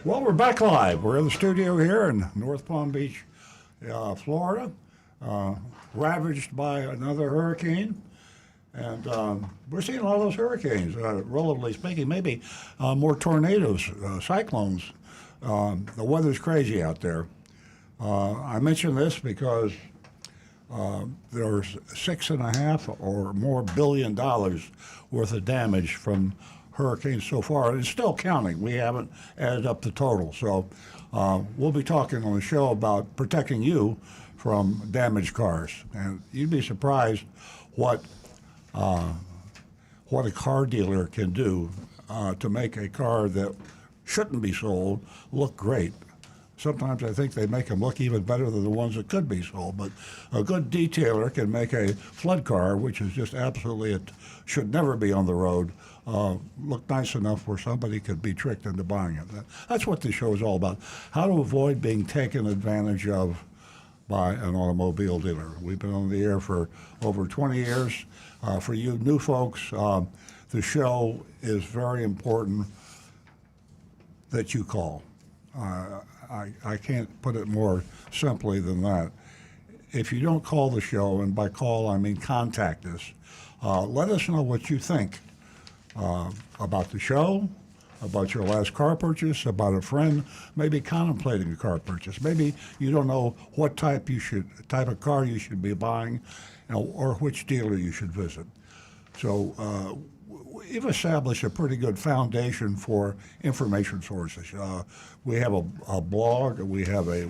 Well, we're back live. We're in the studio here in North Palm Beach, Florida, ravaged by another hurricane. And we're seeing a lot of those hurricanes, relatively speaking, maybe more tornadoes, cyclones. The weather's crazy out there. I mention this because there's $6.5 or more billion worth of damage from hurricanes so far, and it's still counting. We haven't added up the total. So we'll be talking on the show about protecting you from damaged cars. And you'd be surprised what a car dealer can do to make a car that shouldn't be sold look great. Sometimes I think they make them look even better than the ones that could be sold. But a good detailer can make a flood car, which is just absolutely, it should never be on the road, look nice enough where somebody could be tricked into buying it. That's what this show is all about, how to avoid being taken advantage of by an automobile dealer. We've been on the air for over 20 years. For you new folks, the show is very important that you call. I can't put it more simply than that. If you don't call the show, and by call I mean contact us, let us know what you think about the show, about your last car purchase, about a friend maybe contemplating a car purchase. Maybe you don't know what type of car you should be buying, or which dealer you should visit. So we've established a pretty good foundation for information sources. We have a blog, we have a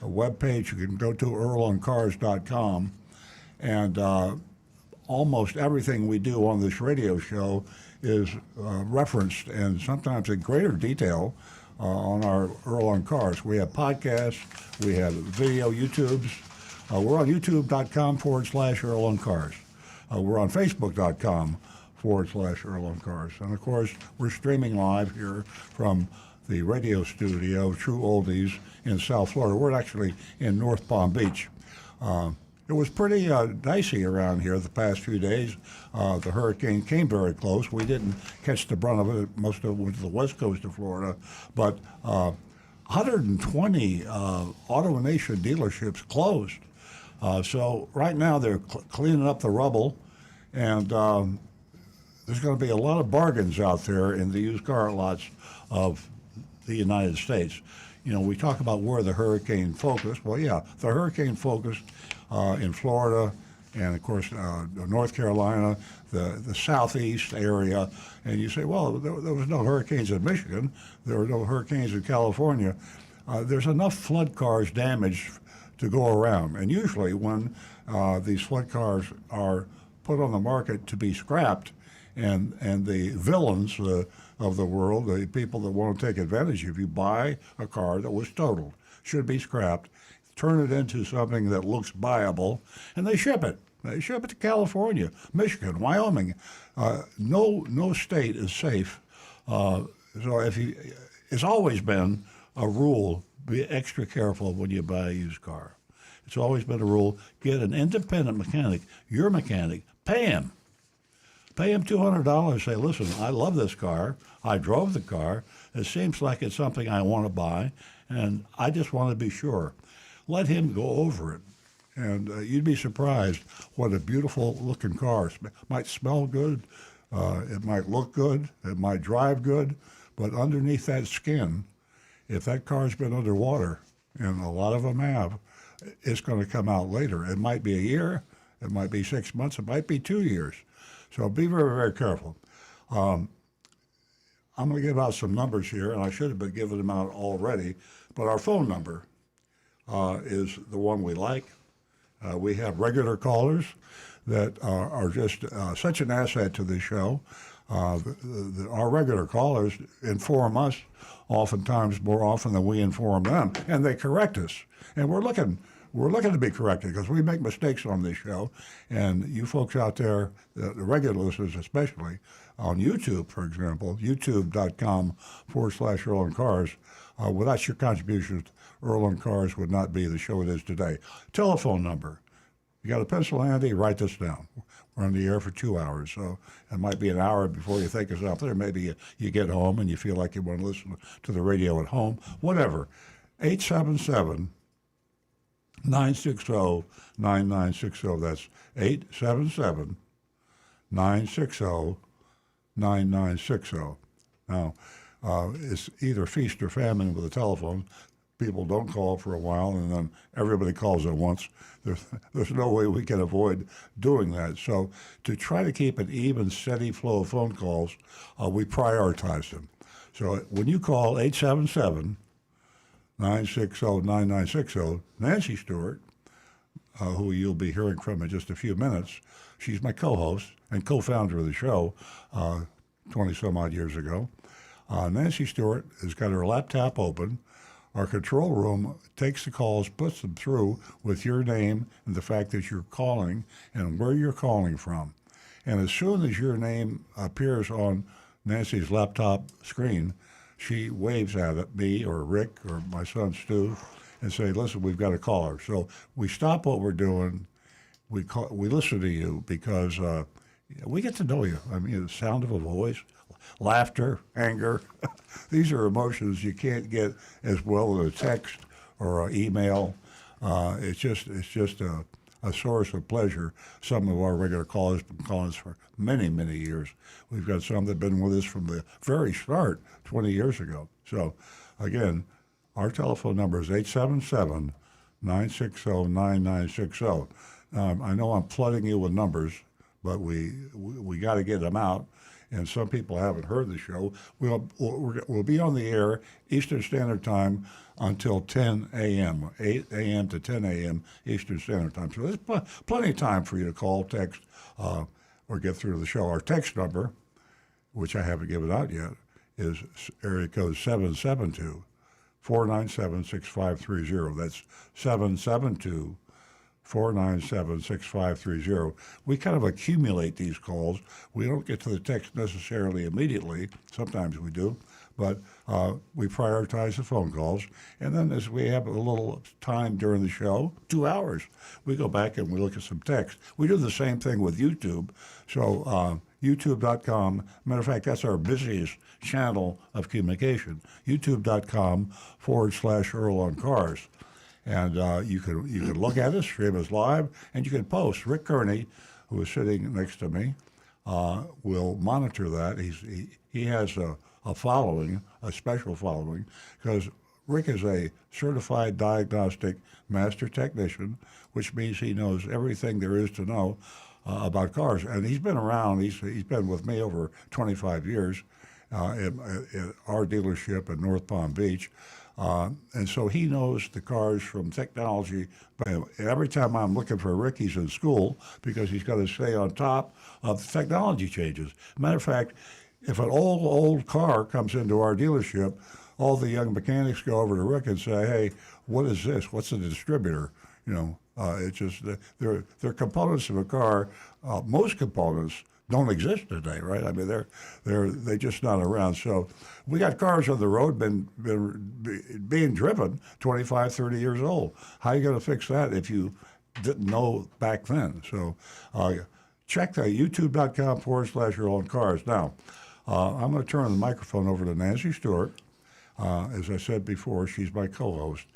web page you can go to, earloncars.com, and almost everything we do on this radio show is referenced, and sometimes in greater detail, on our Earl on Cars. We have podcasts, we have video YouTubes. We're on youtube.com/Earl on Cars. We're on facebook.com/Earl on Cars. And of course, we're streaming live here from the radio studio, True Oldies, in South Florida. We're actually in North Palm Beach. It was pretty dicey around here the past few days. The hurricane came very close. We didn't catch the brunt of it. Most of it went to the west coast of Florida. But 120 AutoNation dealerships closed. So right now they're cleaning up the rubble, and there's going to be a lot of bargains out there in the used car lots of the United States. You know, we talk about where the hurricane focused. Well, yeah, the hurricane focused in Florida and, of course, North Carolina, the southeast area. And you say, well, there was no hurricanes in Michigan. There were no hurricanes in California. There's enough flood cars damaged to go around. And usually when these flood cars are put on the market to be scrapped, and the villains of the world, the people that want to take advantage of you, buy a car that was totaled, should be scrapped, turn it into something that looks buyable, and they ship it. They ship it to California, Michigan, Wyoming. No state is safe. So it's always been a rule, be extra careful when you buy a used car. It's always been a rule, get an independent mechanic, your mechanic, pay him. Pay him $200, say, listen, I love this car, I drove the car, it seems like it's something I want to buy, and I just want to be sure. Let him go over it, and you'd be surprised what a beautiful looking car. It might smell good, it might look good, it might drive good, but underneath that skin, if that car's been underwater, and a lot of them have, it's going to come out later. It might be a year, it might be 6 months, it might be 2 years. So be very, very careful. I'm going to give out some numbers here, and I should have been giving them out already, but our phone number is the one we like. We have regular callers that are just such an asset to the show. Our regular callers inform us oftentimes more often than we inform them, and they correct us. And we're looking to be corrected because we make mistakes on this show. And you folks out there, the regular listeners especially, on YouTube, for example, youtube.com/Earl on Cars, without your contributions, Earl on Cars would not be the show it is today. Telephone number, You got a pencil handy? Write this down. We're on the air for 2 hours, so it might be an hour before you think it's out there. Maybe you get home and you feel like you want to listen to the radio at home. Whatever. 877 960 9960. That's 877 960 9960. Now, it's either feast or famine with the telephone. People don't call for a while, and then everybody calls at once. There's no way we can avoid doing that. So to try to keep an even, steady flow of phone calls, we prioritize them. So when you call 877 960 9960, Nancy Stewart, who you'll be hearing from in just a few minutes, she's my co-host and co-founder of the show 20 some odd years ago. Nancy Stewart has got her laptop open. Our control room takes the calls, puts them through with your name and the fact that you're calling and where you're calling from. And as soon as your name appears on Nancy's laptop screen, she waves at it, me or Rick or my son Stu, and say, listen, we've got a caller. So we stop what we're doing. We listen to you because we get to know you. I mean, the sound of a voice, laughter, anger. These are emotions you can't get as well as a text or an email. It's just a source of pleasure. Some of our regular callers have been calling us for many, many years. We've got some that have been with us from the very start 20 years ago. So, again, our telephone number is 877 960 9960. I know I'm flooding you with numbers, but we got to get them out. And some people haven't heard the show. We'll be on the air Eastern Standard Time until 10 a.m., 8 a.m. to 10 a.m. Eastern Standard Time. So there's plenty of time for you to call, text, or get through to the show. Our text number, which I haven't given out yet, is area code 772 497 6530. That's 772 497 6530. We kind of accumulate these calls. We don't get to the text necessarily immediately. Sometimes we do, but we prioritize the phone calls. And then as we have a little time during the show, 2 hours, we go back and we look at some text. We do the same thing with YouTube. So YouTube.com, matter of fact, that's our busiest channel of communication, youtube.com/Earl on Cars. And you can look at us, stream us live, and you can post. Rick Kearney, who is sitting next to me, will monitor that. He has a following, a special following, because Rick is a certified diagnostic master technician, which means he knows everything there is to know about cars. And he's been around. He's been with me over 25 years at our dealership in North Palm Beach. And so he knows the cars from technology. Every time I'm looking for Rick, he's in school because he's got to stay on top of the technology changes. Matter of fact, if an old car comes into our dealership, all the young mechanics go over to Rick and say, hey, what is this? What's a distributor? You know, it's just, they're components of a car. Most components don't exist today, right? I mean, they're just not around. So we got cars on the road being driven 25, 30 years old. How are you going to fix that if you didn't know back then? So check that, youtube.com/Earl on Cars. Now, I'm going to turn the microphone over to Nancy Stewart. As I said before, she's my co-host.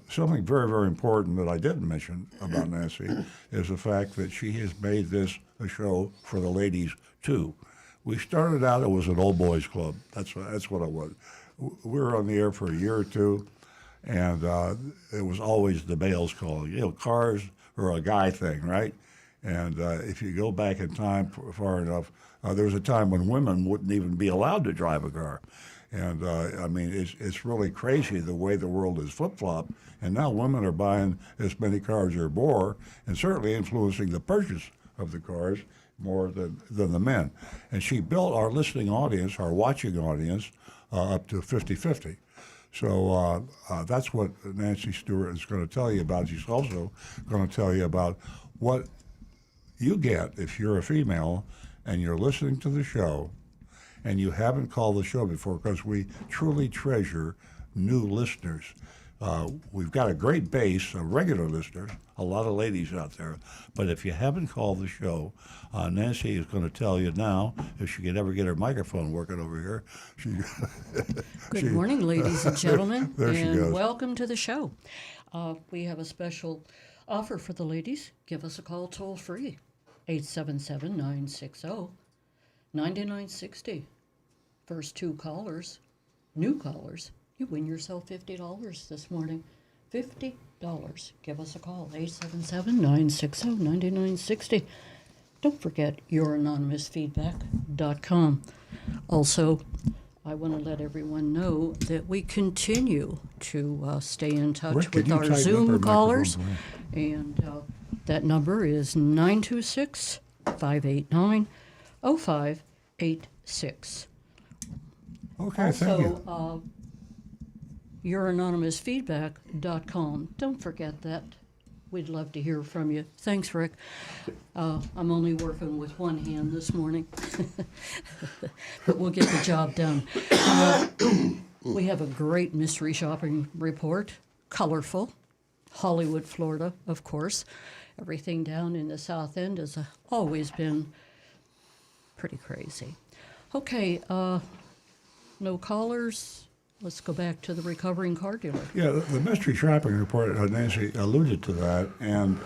Something very, very important that I didn't mention about Nancy is the fact that she has made this a show for the ladies, too. We started out, it was an old boys club. That's what it was. We were on the air for a year or two, and it was always the males calling. You know, cars are a guy thing, right? And if you go back in time far enough, there was a time when women wouldn't even be allowed to drive a car. And I mean, it's really crazy the way the world is flip-flopped. And now women are buying as many cars or more, and certainly influencing the purchase of the cars more than the men. And she built our listening audience, our watching audience, up to 50-50. So that's what Nancy Stewart is going to tell you about. She's also going to tell you about what you get if you're a female and you're listening to the show and you haven't called the show before, because we truly treasure new listeners. We've got a great base of regular listeners, a lot of ladies out there. But if you haven't called the show, Nancy is going to tell you now if she could ever get her microphone working over here. Good morning, ladies and gentlemen, there she and goes. welcome to the show. We have a special offer for the ladies. Give us a call toll free, 877-960-9960. First two callers, new callers, you win yourself $50 this morning. $50. Give us a call, 877-960-9960. Don't forget youranonymousfeedback.com. Also, I want to let everyone know that we continue to stay in touch Rick, can with you our tighten up her Zoom microphone, callers. please? And that number is 926-589-0586. Okay, thank you. Also, youranonymousfeedback.com. Don't forget that. We'd love to hear from you. Thanks, Rick. I'm only working with one hand this morning, but we'll get the job done. We have a great mystery shopping report, colorful. Hollywood, Florida, of course. Everything down in the South End has always been pretty crazy. Okay, no callers. Let's go back to the recovering car dealer. Yeah, the mystery shopping report, Nancy alluded to that, and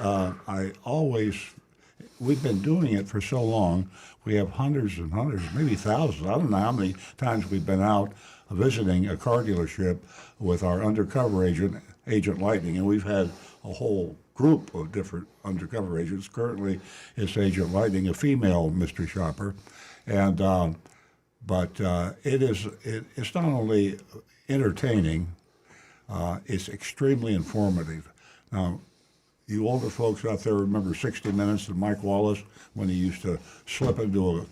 we've been doing it for so long, we have hundreds and hundreds, maybe thousands. I don't know how many times we've been out visiting a car dealership with our undercover agent, Agent Lightning, and we've had a whole group of different undercover agents. Currently, it's Agent Lightning, a female mystery shopper, and it's not only entertaining, it's extremely informative. Now, you older folks out there remember 60 Minutes and Mike Wallace when he used to slip into a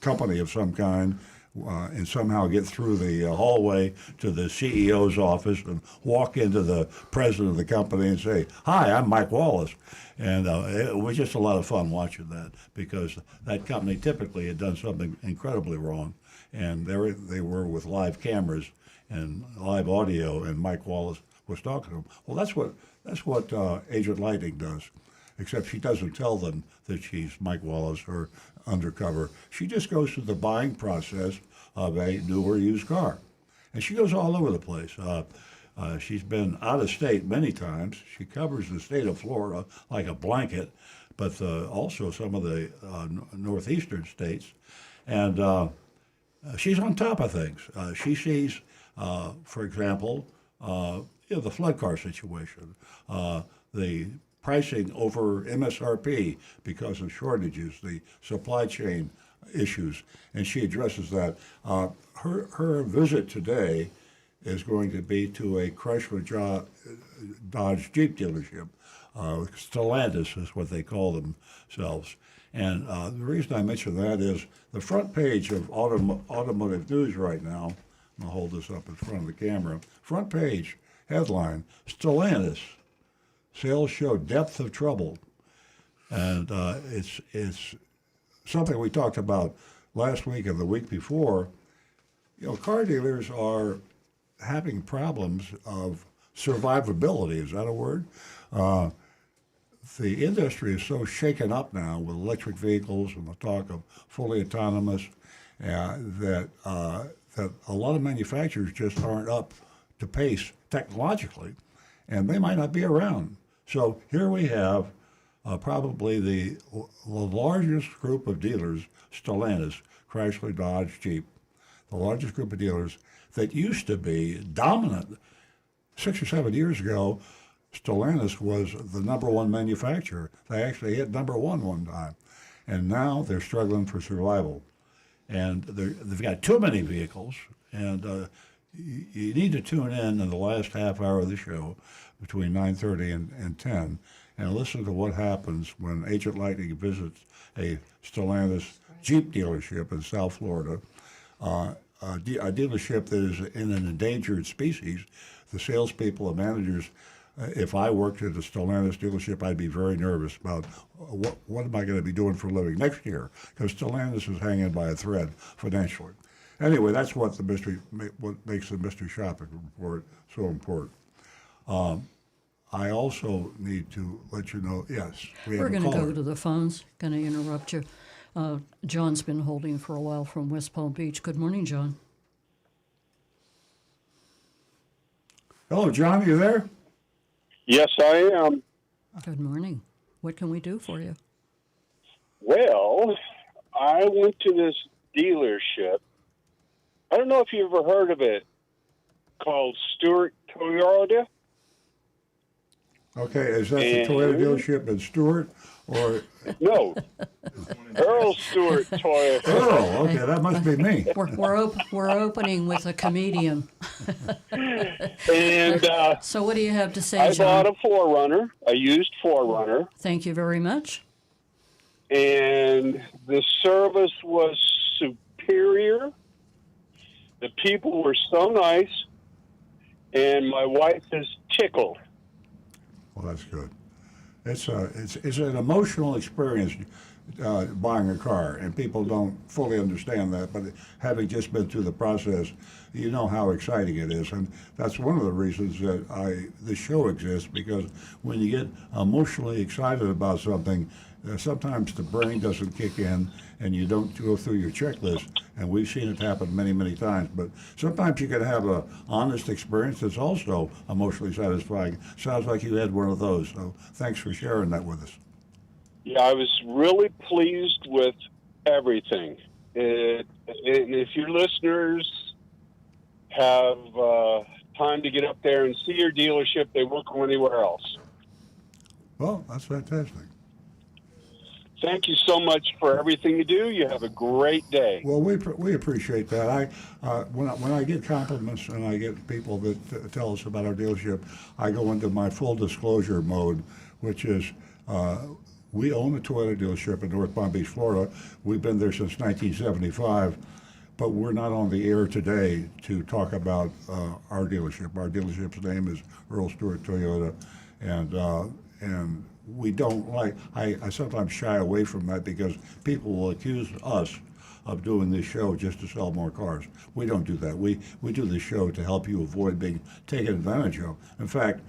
company of some kind and somehow get through the hallway to the CEO's office and walk into the president of the company and say, "Hi, I'm Mike Wallace." And it was just a lot of fun watching that because that company typically had done something incredibly wrong. And they were with live cameras and live audio, and Mike Wallace was talking to them. Well, that's what Agent Lightning does, except she doesn't tell them that she's Mike Wallace or undercover. She just goes through the buying process of a new or used car. And she goes all over the place. She's been out of state many times. She covers the state of Florida like a blanket, but also some of the northeastern states. And she's on top of things. She sees, for example, the flood car situation, the pricing over MSRP because of shortages, the supply chain issues, and she addresses that. Her visit today is going to be to a Chrysler Dodge Jeep dealership. Stellantis is what they call themselves. And the reason I mention that is the front page of Automotive News right now, I'm going to hold this up in front of the camera, front page headline, Stellantis, sales show depth of trouble. And it's something we talked about last week and the week before. Car dealers are having problems of survivability. Is that a word? The industry is so shaken up now with electric vehicles and the talk of fully autonomous that a lot of manufacturers just aren't up to pace technologically, and they might not be around. So here we have probably the largest group of dealers, Stellantis, Chrysler, Dodge, Jeep, the largest group of dealers that used to be dominant 6 or 7 years ago. Stellantis was the number one manufacturer. They actually hit number one time. And now they're struggling for survival. And they've got too many vehicles. And you need to tune in the last half hour of the show between 9:30 and 10 and listen to what happens when Agent Lightning visits a Stellantis Jeep dealership in South Florida, a dealership that is in an endangered species. The salespeople and managers, if I worked at a Stellantis dealership, I'd be very nervous about what am I going to be doing for a living next year, because Stellantis is hanging by a thread financially. Anyway, that's what makes the mystery shopping report so important. I also need to let you know, yes, we We're have a going to caller. go to the phones. Going to interrupt you. John's been holding for a while from West Palm Beach. Good morning, John. Hello, John, you there? Yes, I am. Good morning. What can we do for you? Well, I went to this dealership. I don't know if you ever heard of it, called Stewart Toyota. Okay, is that the And- Toyota dealership in Stewart or No, Earl Stewart Toyota. Earl? Okay, that must be me. We're opening with a comedian. And So what do you have to say, I John? bought a 4Runner, a used 4Runner, Thank you very much. and the service was superior. The people were so nice, and my wife is tickled. Well, that's good. It's an emotional experience buying a car, and people don't fully understand that. But having just been through the process, you know how exciting it is, and that's one of the reasons that the show exists. Because when you get emotionally excited about something, sometimes the brain doesn't kick in, and you don't go through your checklist. And we've seen it happen many, many times. But sometimes you can have a honest experience that's also emotionally satisfying. Sounds like you had one of those. So thanks for sharing that with us. Yeah, I was really pleased with everything. If your listeners have time to get up there and see your dealership, they won't go anywhere else. Well, that's fantastic. Thank you so much for everything you do. You have a great day. Well, we appreciate that. When I get compliments and I get people that tell us about our dealership, I go into my full disclosure mode, which is we own a Toyota dealership in North Palm Beach, Florida. We've been there since 1975, but we're not on the air today to talk about our dealership. Our dealership's name is Earl Stewart Toyota, and we don't like. I sometimes shy away from that because people will accuse us of doing this show just to sell more cars. We don't do that. We do this show to help you avoid being taken advantage of. In fact,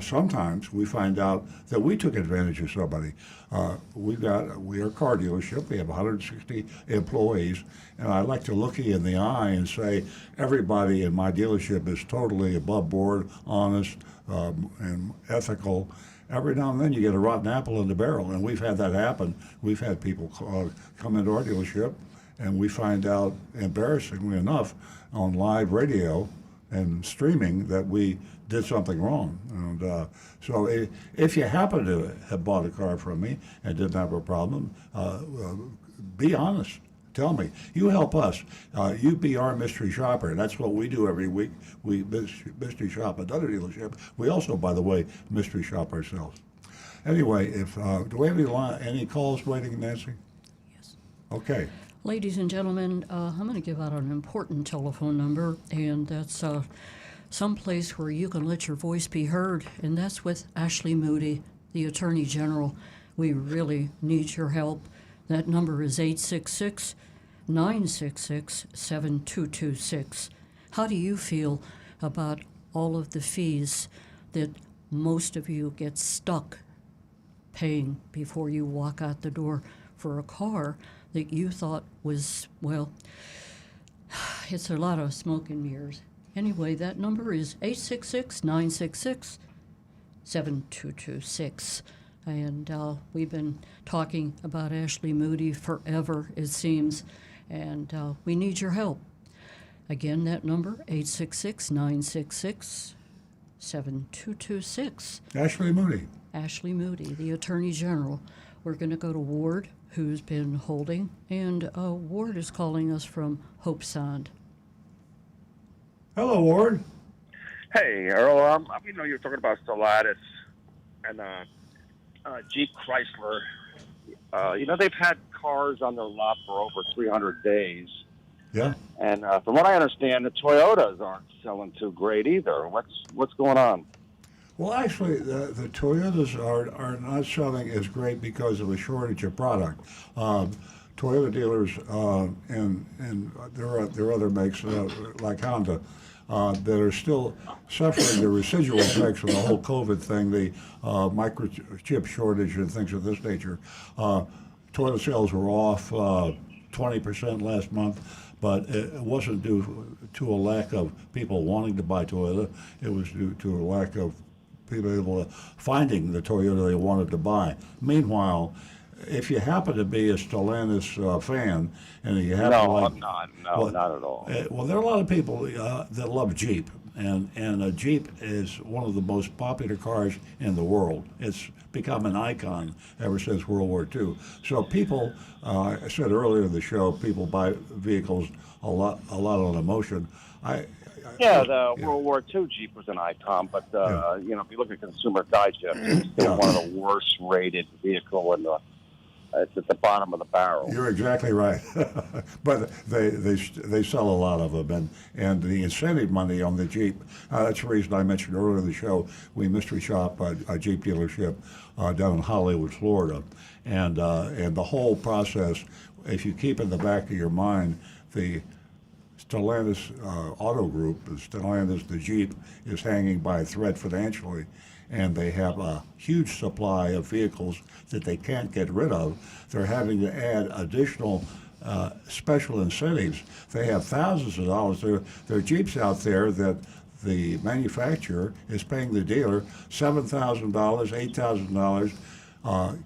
sometimes we find out that we took advantage of somebody. We are a car dealership. We have 160 employees, and I like to look you in the eye and say everybody in my dealership is totally above board, honest, and ethical. Every now and then you get a rotten apple in the barrel, and we've had that happen. We've had people come into our dealership, and we find out, embarrassingly enough, on live radio and streaming that we did something wrong. And so if you happen to have bought a car from me and didn't have a problem, be honest. Tell me. You help us. You be our mystery shopper. That's what we do every week. We mystery shop another dealership. We also, by the way, mystery shop ourselves. Anyway, do we have any calls waiting, Nancy? Yes. Okay. Ladies and gentlemen, I'm going to give out an important telephone number, and that's someplace where you can let your voice be heard, and that's with Ashley Moody, the Attorney General. We really need your help. That number is 866-966-7226. How do you feel about all of the fees that most of you get stuck paying before you walk out the door for a car that you thought was, well, it's a lot of smoke and mirrors. Anyway, that number is 866-966-7226. And we've been talking about Ashley Moody forever, it seems, and we need your help. Again, that number, 866-966-7226. Ashley Moody. Ashley Moody, the Attorney General. We're going to go to Ward, who's been holding, and Ward is calling us from Hope Sound. Hello, Ward. Hey, Earl. You're talking about Stellatus and Jeep Chrysler. They've had cars on their lot for over 300 days. Yeah. And from what I understand, the Toyotas aren't selling too great either. What's going on? Well, actually, the Toyotas are not selling as great because of a shortage of product. Toyota dealers and there are other makes like Honda that are still suffering the residual effects of the whole COVID thing, the microchip shortage and things of this nature. Toilet sales were off 20% last month, but it wasn't due to a lack of people wanting to buy Toyota. It was due to a lack of people able to finding the Toyota they wanted to buy. Meanwhile, if you happen to be a Stellantis fan, and you happen to No, like, I'm not. No, well, not at all. well, there are a lot of people that love Jeep, and a Jeep is one of the most popular cars in the world. It's become an icon ever since World War II. So people, I said earlier in the show, people buy vehicles a lot on emotion. Yeah, the World War II Jeep was an icon, but you know, if you look at Consumer Digest, it's still one of the worst rated vehicle in the. It's at the bottom of the barrel. You're exactly right, but they sell a lot of them, and the incentive money on the Jeep. That's the reason I mentioned earlier in the show we mystery shop a Jeep dealership down in Hollywood, Florida, and the whole process. If you keep in the back of your mind the Stellantis Auto Group, Stellantis the Jeep is hanging by a thread financially, and they have a huge supply of vehicles that they can't get rid of. They're having to add additional special incentives. They have thousands of dollars. There are Jeeps out there that the manufacturer is paying the dealer $7,000, $8,000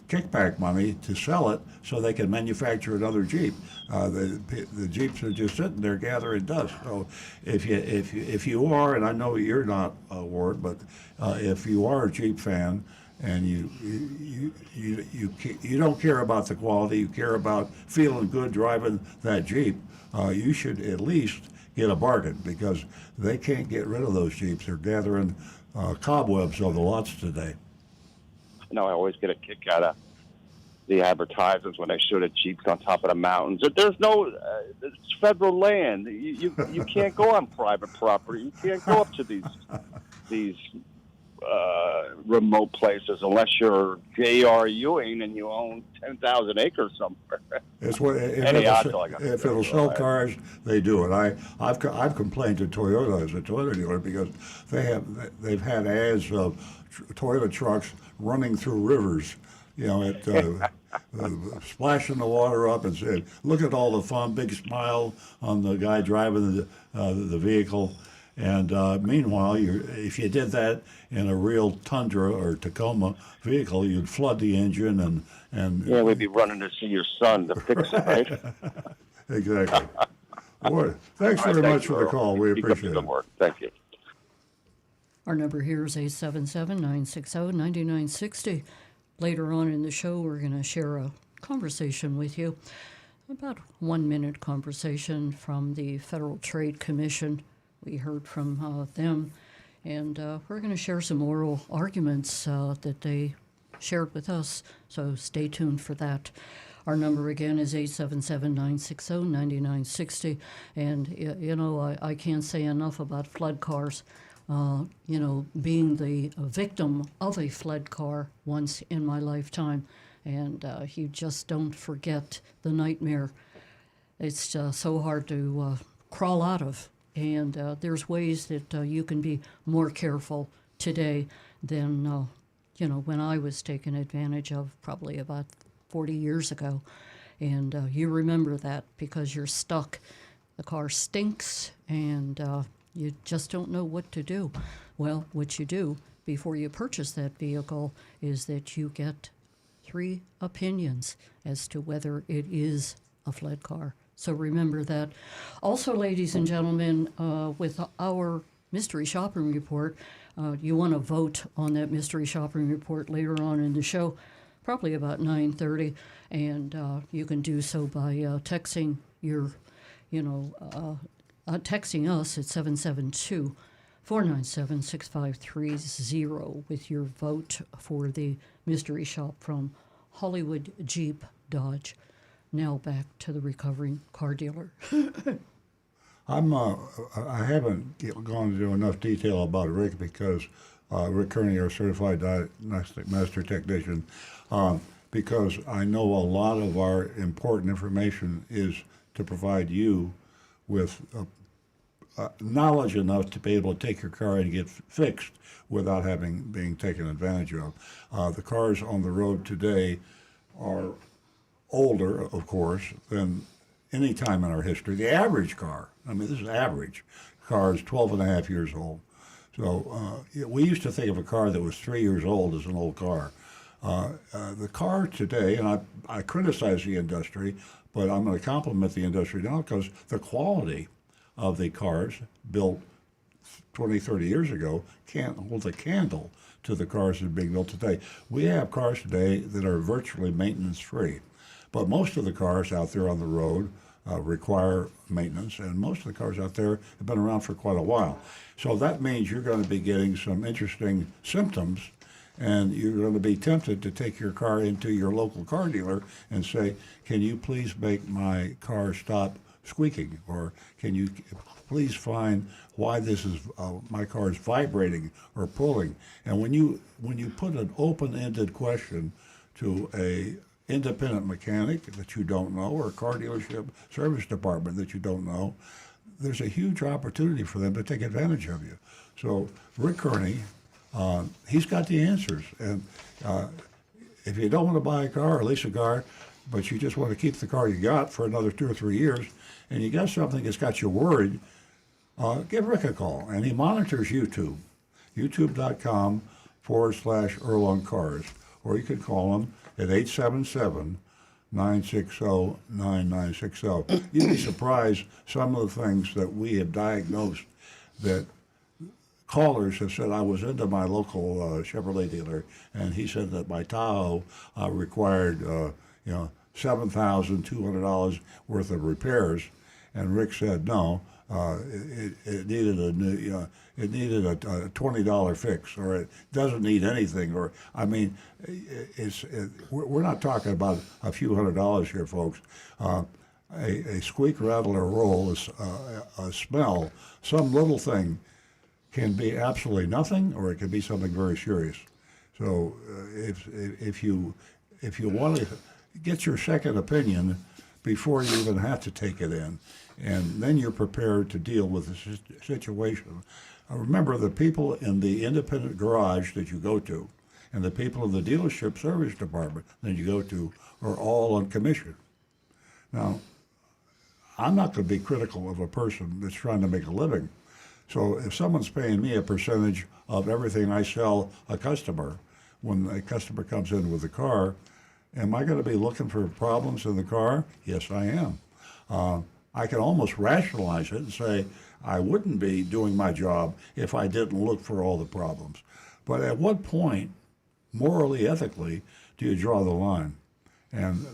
kickback money to sell it so they can manufacture another Jeep. The Jeeps are just sitting there gathering dust. So if you are, and I know you're not, Ward, but if you are a Jeep fan and you don't care about the quality, you care about feeling good driving that Jeep, you should at least get a bargain, because they can't get rid of those Jeeps. They're gathering cobwebs on the lots today. You know, I always get a kick out of the advertisements when they show the Jeeps on top of the mountains. There's no, it's federal land. You can't go on private property. You can't go up to these remote places unless you're J.R. Ewing and you own 10,000 acres somewhere. It's what if it'll sell cars, they do it. I've complained to Toyota as a Toyota dealer because they've had ads of Toyota trucks running through rivers, you know, splashing the water up and said, "Look at all the fun!" Big smile on the guy driving the vehicle. And meanwhile, if you did that in a real Tundra or Tacoma vehicle, you'd flood the engine and yeah, we'd be running to see your son to fix it, right? Exactly. Boy, thanks very much for the call. We appreciate it. Work. Thank you. Our number here is 877-960-9960. Later on in the show, we're going to share a conversation with you, about 1 minute conversation from the Federal Trade Commission. We heard from them, and we're going to share some oral arguments that they shared with us, so stay tuned for that. Our number again is 877-960-9960, and you know, I can't say enough about flood cars. You know, being the victim of a flood car once in my lifetime, and you just don't forget the nightmare. It's so hard to crawl out of. And there's ways that you can be more careful today than, you know, when I was taken advantage of probably about 40 years ago. And you remember that because you're stuck. The car stinks and you just don't know what to do. Well, what you do before you purchase that vehicle is that you get 3 opinions as to whether it is a flood car. So remember that. Also, ladies and gentlemen, with our mystery shopping report, you want to vote on that mystery shopping report later on in the show, probably about 9:30, and you can do so by texting your, texting us at 772-497-6530 with your vote for the mystery shop from Hollywood Jeep Dodge. Now back to the recovering car dealer. I haven't gone into enough detail about Rick because Rick Kearney, our certified diagnostic master technician, because I know a lot of our important information is to provide you with knowledge enough to be able to take your car and get fixed without being taken advantage of. The cars on the road today are older, of course, than any time in our history. The average car, I mean, this is average, car is 12 and a half years old. So we used to think of a car that was 3 years old as an old car. The car today, and I criticize the industry, but I'm going to compliment the industry now because the quality of the cars built 20, 30 years ago can't hold a candle to the cars that are being built today. We have cars today that are virtually maintenance free, but most of the cars out there on the road require maintenance, and most of the cars out there have been around for quite a while. So that means you're going to be getting some interesting symptoms, and you're going to be tempted to take your car into your local car dealer and say, can you please make my car stop squeaking, or can you please find why this is my car is vibrating or pulling. And when you put an open-ended question to a independent mechanic that you don't know, or a car dealership service department that you don't know, there's a huge opportunity for them to take advantage of you. So Rick Kearney, he's got the answers. And if you don't want to buy a car or lease a car, but you just want to keep the car you got for another 2 or 3 years, and you got something that's got you worried, give Rick a call. And he monitors YouTube, youtube.com/Earl on Cars. Or you could call him at 877-960-9960. You'd be surprised some of the things that we have diagnosed that callers have said. I was into my local Chevrolet dealer, and he said that my Tahoe required $7,200 worth of repairs, and Rick said no. It needed a new, it needed a $20 fix, or it doesn't need anything, or I mean, we're not talking about a few $100s here, folks. A squeak, rattle, or roll is a smell. Some little thing can be absolutely nothing, or it can be something very serious. So if you want to get your second opinion before you even have to take it in, and then you're prepared to deal with the situation. Remember, the people in the independent garage that you go to and the people in the dealership service department that you go to are all on commission. Now, I'm not going to be critical of a person that's trying to make a living. So if someone's paying me a percentage of everything I sell a customer, when a customer comes in with a car, am I going to be looking for problems in the car? Yes, I am. I can almost rationalize it and say I wouldn't be doing my job if I didn't look for all the problems. But at what point, morally, ethically, do you draw the line? And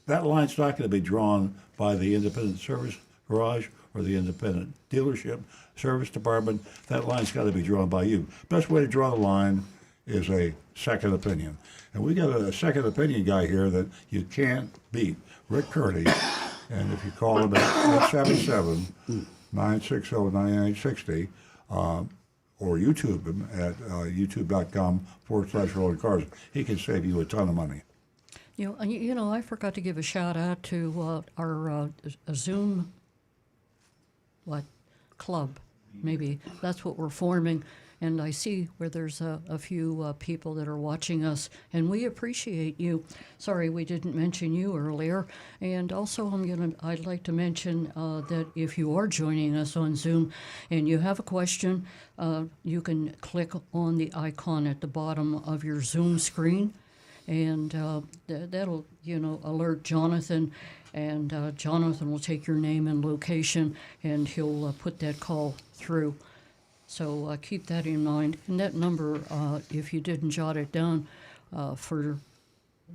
that line's not going to be drawn by the independent service garage or the independent dealership service department. That line's got to be drawn by you. Best way to draw the line is a second opinion. And we got a second opinion guy here that you can't beat, Rick Kearney. And if you call him at 877-960-9860, or YouTube him at youtube.com/Rolling Cars, he can save you a ton of money. You know, I forgot to give a shout out to our Zoom club. Maybe that's what we're forming. And I see where there's a few people that are watching us, and we appreciate you. Sorry we didn't mention you earlier. And also I'd like to mention that if you are joining us on Zoom and you have a question, you can click on the icon at the bottom of your Zoom screen, and that'll alert Jonathan, and Jonathan will take your name and location, and he'll put that call through. So keep that in mind. And that number, if you didn't jot it down for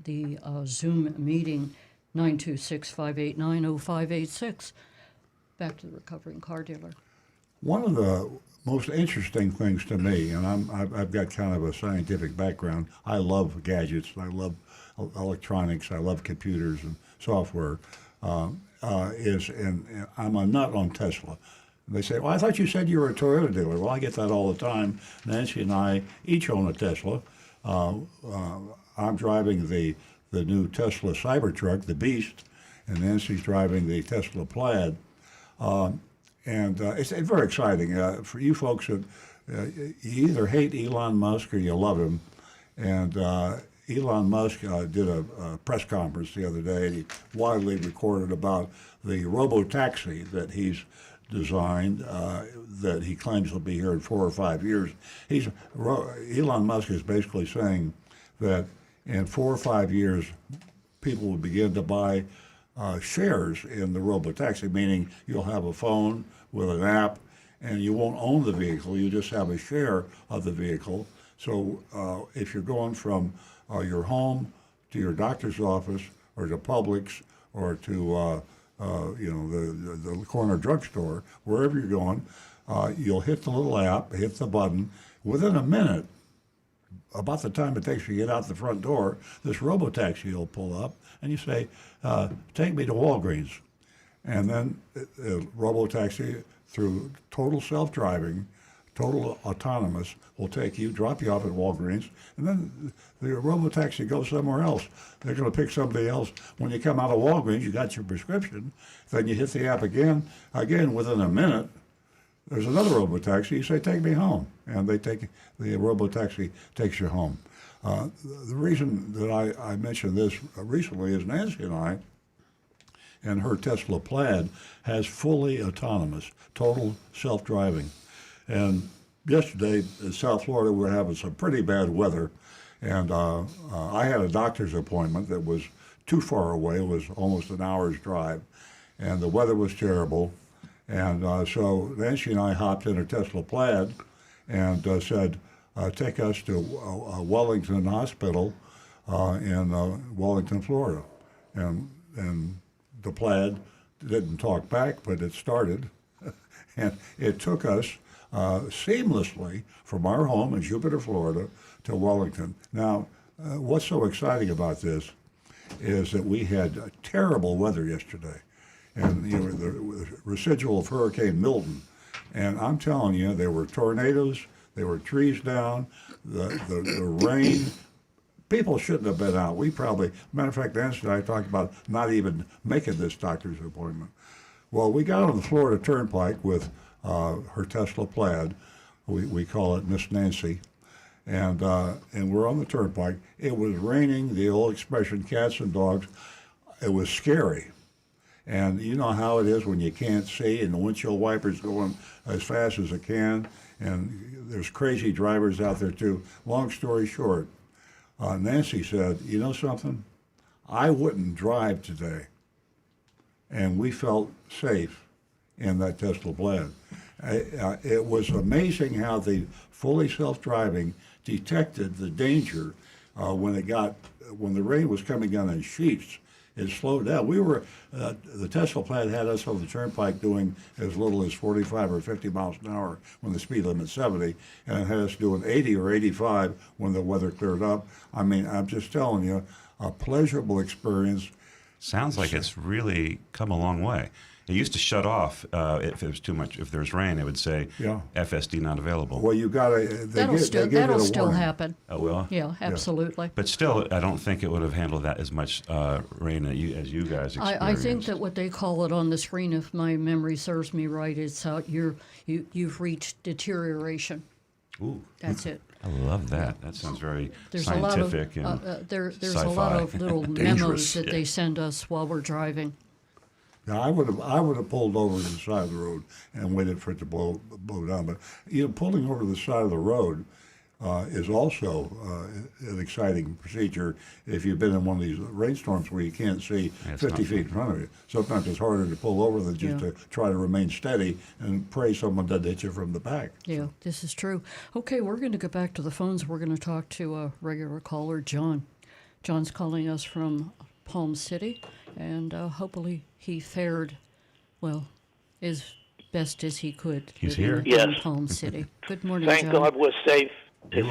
the Zoom meeting, 926-589-0586. Back to the recovering car dealer. One of the most interesting things to me, and I've got kind of a scientific background. I love gadgets. I love electronics. I love computers and software. And I'm a nut on Tesla. They say, well, I thought you said you were a Toyota dealer. Well, I get that all the time. Nancy and I each own a Tesla. I'm driving the new Tesla Cybertruck, the Beast, and Nancy's driving the Tesla Plaid. and it's very exciting for you folks that you either hate Elon Musk or you love him. And Elon Musk did a press conference the other day, and he widely recorded about the robo-taxi that he's designed, that he claims will be here in 4 or 5 years. Elon Musk is basically saying that in 4 or 5 years, people will begin to buy shares in the robo-taxi, meaning you'll have a phone with an app, and you won't own the vehicle. You just have a share of the vehicle. So if you're going from your home to your doctor's office or to Publix or to the corner drugstore, wherever you're going, you'll hit the little app, hit the button. Within a minute, about the time it takes you to get out the front door, this robo-taxi will pull up, and you say, take me to Walgreens. And then robo-taxi, through total self-driving, total autonomous, will take you, drop you off at Walgreens, and then the robo-taxi goes somewhere else. They're going to pick somebody else. When you come out of Walgreens, you got your prescription, then you hit the app again, within a minute, there's another robo-taxi. You say, take me home. And the robo-taxi takes you home. The reason that I mentioned this recently is Nancy and I, and her Tesla Plaid, has fully autonomous, total self-driving. And yesterday in South Florida, we were having some pretty bad weather. And I had a doctor's appointment that was too far away. It was almost an hour's drive. And the weather was terrible. And so Nancy and I hopped in her Tesla Plaid and said, take us to Wellington Hospital in Wellington, Florida. And the Plaid didn't talk back, but it started. And it took us seamlessly from our home in Jupiter, Florida, to Wellington. Now, what's so exciting about this is that we had terrible weather yesterday. And the residual of Hurricane Milton. And I'm telling you, there were tornadoes, there were trees down, the rain. People shouldn't have been out. Matter of fact, Nancy and I talked about not even making this doctor's appointment. Well, we got on the Florida Turnpike with her Tesla Plaid. We call it Miss Nancy. And we're on the Turnpike. It was raining, the old expression, cats and dogs. It was scary. And you know how it is when you can't see and the windshield wiper's going as fast as it can, and there's crazy drivers out there too. Long story short, Nancy said, you know something? I wouldn't drive today. And we felt safe in that Tesla Plaid. It was amazing how the fully self-driving detected the danger when the rain was coming down in sheets. It slowed down. The Tesla Plaid had us on the turnpike doing as little as 45 or 50 miles an hour when the speed limit's 70, and it had us doing 80 or 85 when the weather cleared up. I mean, I'm just telling you, a pleasurable experience. Sounds like it's really come a long way. It used to shut off if it was too much. If there was rain, it would say FSD not available. Well, you gotta. That'll still happen. Oh, will? Yeah, absolutely. Yeah. But still, I don't think it would have handled that as much rain as you guys experienced. I think that what they call it on the screen, if my memory serves me right, is you've reached deterioration. Ooh, that's it. I love that. That sounds very there's scientific a lot of, and there's sci-fi. a lot of little memos Dangerous. that they send us while we're driving. Now, I would have pulled over to the side of the road and waited for it to blow down. But pulling over to the side of the road is also an exciting procedure if you've been in one of these rainstorms where you can't see 50 feet in front of you. Sometimes it's harder to pull over than just to try to remain steady and pray someone doesn't hit you from the back. Yeah, this is true. Okay, we're going to get back to the phones. We're going to talk to a regular caller, John. John's calling us from Palm City, and hopefully he fared, well, as best as he could. He's here. Yes. In Palm City. Good morning, Thank John. God we're safe. You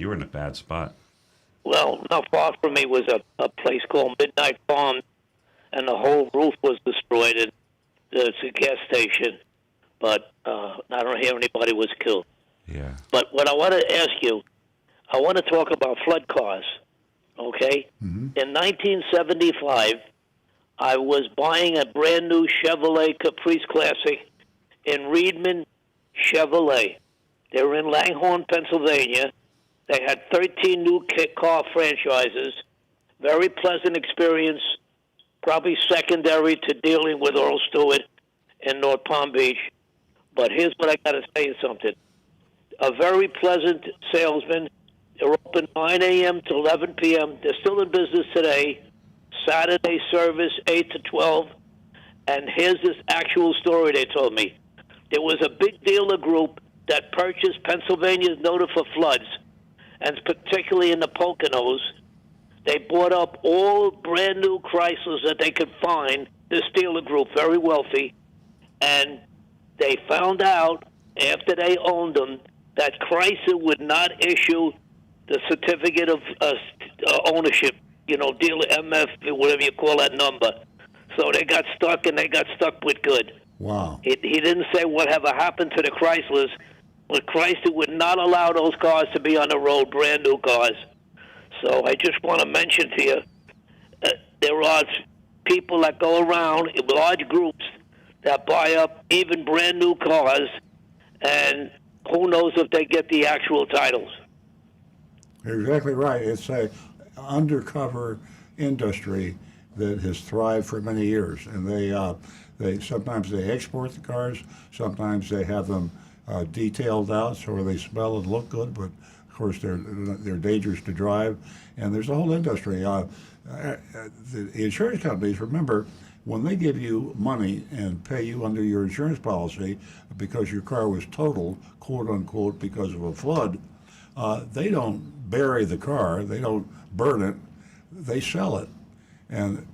were in a bad spot. Well, not far from me was a place called Midnight Farm, and the whole roof was destroyed. And it's a gas station, but I don't hear anybody was killed. Yeah. But what I want to ask you, I want to talk about flood cars, okay? Mm-hmm. In 1975, I was buying a brand-new Chevrolet Caprice Classic, in Reedman Chevrolet. They were in Langhorne, Pennsylvania. They had 13 new car franchises. Very pleasant experience, probably secondary to dealing with Earl Stewart in North Palm Beach. But here's what I got to say you something. A very pleasant salesman. They're open 9 a.m. to 11 p.m. They're still in business today. Saturday service, 8 to 12. And here's this actual story they told me. There was a big dealer group that purchased Pennsylvania's noted for floods, and particularly in the Poconos. They bought up all brand new Chryslers that they could find, this dealer group, very wealthy, and they found out after they owned them that Chrysler would not issue the certificate of ownership, dealer MF, whatever you call that number. So they got stuck, and they got stuck with good. Wow. He didn't say whatever happened to the Chryslers, but Chrysler would not allow those cars to be on the road, brand new cars. So I just want to mention to you, there are people that go around in large groups that buy up even brand new cars, and who knows if they get the actual titles. You're exactly right. It's a undercover industry that has thrived for many years, and they sometimes they export the cars, sometimes they have them detailed out so they smell and look good, but of course they're dangerous to drive, and there's a whole industry. The insurance companies, remember, when they give you money and pay you under your insurance policy because your car was totaled, quote unquote, because of a flood, they don't bury the car, they don't burn it, they sell it. And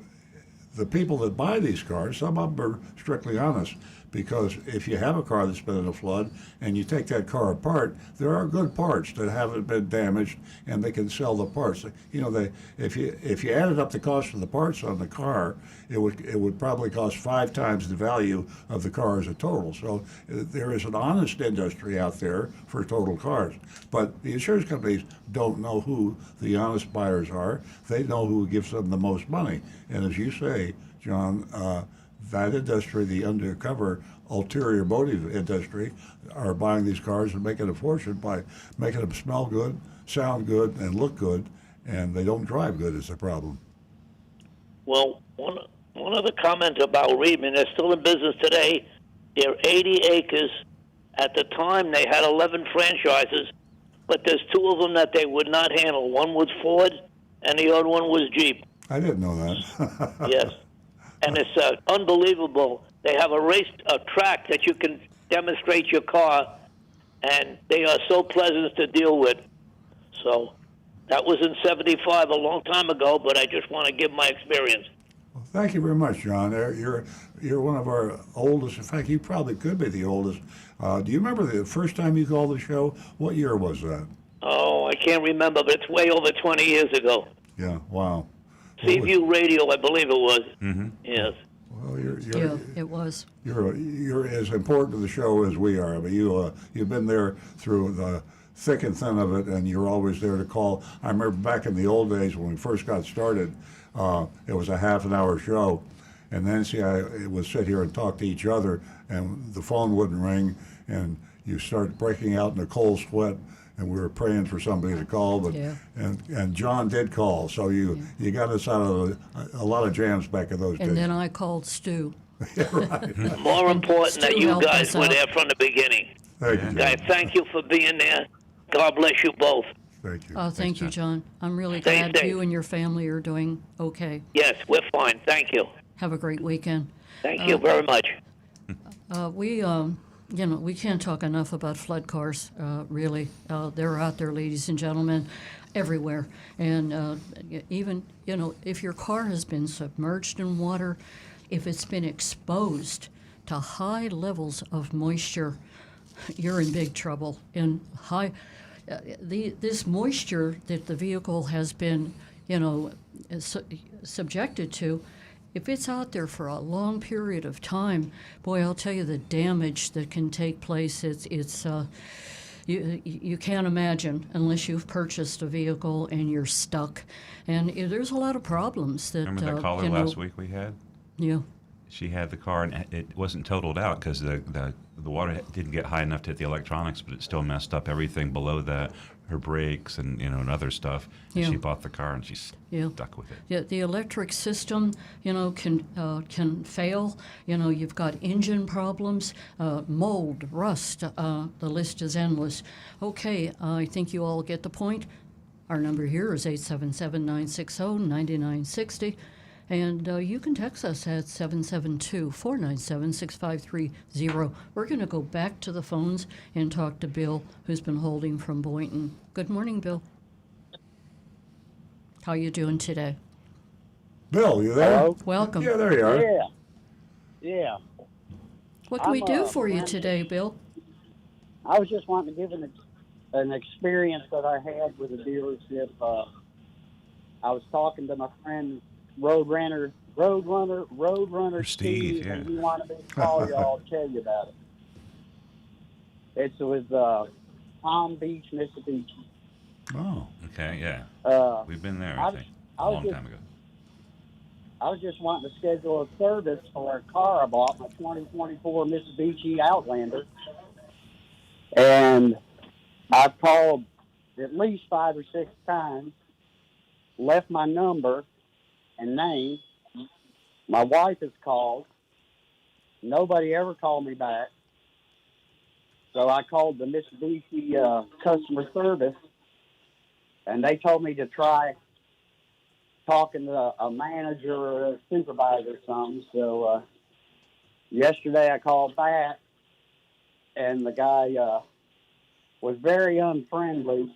the people that buy these cars, some of them are strictly honest, because if you have a car that's been in a flood and you take that car apart, there are good parts that haven't been damaged, and they can sell the parts. If you added up the cost of the parts on the car, it would probably cost 5 times the value of the car as a total. So there is an honest industry out there for total cars. But the insurance companies don't know who the honest buyers are. They know who gives them the most money. And as you say, John, that industry, the undercover ulterior motive industry, are buying these cars and making a fortune by making them smell good, sound good, and look good, and they don't drive good is the problem. Well, one other comment about Reedman, they're still in business today. They're 80 acres. At the time, they had 11 franchises, but there's 2 of them that they would not handle. One was Ford, and the other one was Jeep. I didn't know that. Yes. And it's unbelievable. They have a track that you can demonstrate your car, and they are so pleasant to deal with. So that was in '75, a long time ago, but I just want to give my experience. Well, thank you very much, John. You're one of our oldest. In fact, you probably could be the oldest. Do you remember the first time you called the show? What year was that? Oh, I can't remember, but it's way over 20 years ago. Yeah, wow. Seaview Radio, I believe it was. Mm-hmm. Yes. Well, it was. You're as important to the show as we are. I mean, you've been there through the thick and thin of it, and you're always there to call. I remember back in the old days when we first got started, it was a half-an-hour show, and Nancy and I would sit here and talk to each other, and the phone wouldn't ring, and you start breaking out in a cold sweat. And we were praying for somebody to call, but and John did call, so you got us out of a lot of jams back in those days. And then I called Stu. Yeah, right. More important that you guys were there from the beginning. Thank you, Guys, thank you for being there. God bless you both. Thank you. Oh, thank you, John. I'm really Stay glad safe. you and your family are doing okay. Yes, we're fine. Thank you. Have a great weekend. Thank you very much. We can't talk enough about flood cars, really. They're out there, ladies and gentlemen, everywhere. And even, if your car has been submerged in water, if it's been exposed to high levels of moisture, you're in big trouble. And this moisture that the vehicle has been, subjected to, if it's out there for a long period of time, boy, I'll tell you the damage that can take place. You can't imagine unless you've purchased a vehicle and you're stuck. And there's a lot of problems that. Remember that caller last week we had? Yeah. she had the car, and it wasn't totaled out because the water didn't get high enough to hit the electronics, but it still messed up everything below that, her brakes and and other stuff. And Yeah. she bought the car and she's stuck with it. Yeah, the electric system, can fail. You've got engine problems, mold, rust. The list is endless. Okay, I think you all get the point. Our number here is 877-960-9960. And you can text us at 772-497-6530. We're going to go back to the phones and talk to Bill, who's been holding from Boynton. Good morning, Bill. How you doing today? Bill, you there? Hello? Welcome. Yeah, there you are. Yeah. What can we I'm, do for you I'm- today, Bill? I was just wanting to give an experience that I had with a dealership. I was talking to my friend Roadrunner Steve, yeah. and he wanted me to call you. I'll tell you about it. It's with Palm Beach, Mississippi. Oh. Okay, yeah. We've been there, I think, I a was long just- time ago. I was just wanting to schedule a service for a car I bought, my 2024 Mitsubishi Outlander. And I've called at least 5 or 6 times, left my number and name. My wife has called. Nobody ever called me back. So I called the Mitsubishi customer service, and they told me to try talking to a manager or a supervisor or something. So yesterday I called back, and the guy was very unfriendly,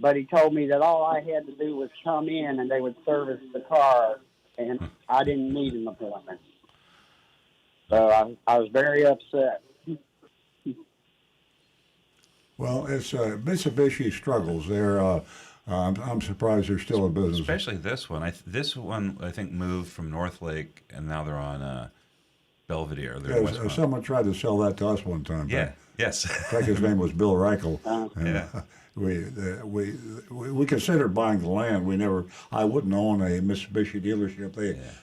but he told me that all I had to do was come in and they would service the car, and I didn't need an appointment. So I was very upset. Well, it's Mitsubishi struggles. I'm surprised they're still in business. Especially this one. This one, I think, moved from North Lake, and now they're on Belvedere. They're in Yeah, Westmont. someone tried to sell that to us one time. Yeah. Yes. In fact, his name was Bill Reichel. Yeah. We considered buying the land. I wouldn't own a Mitsubishi dealership.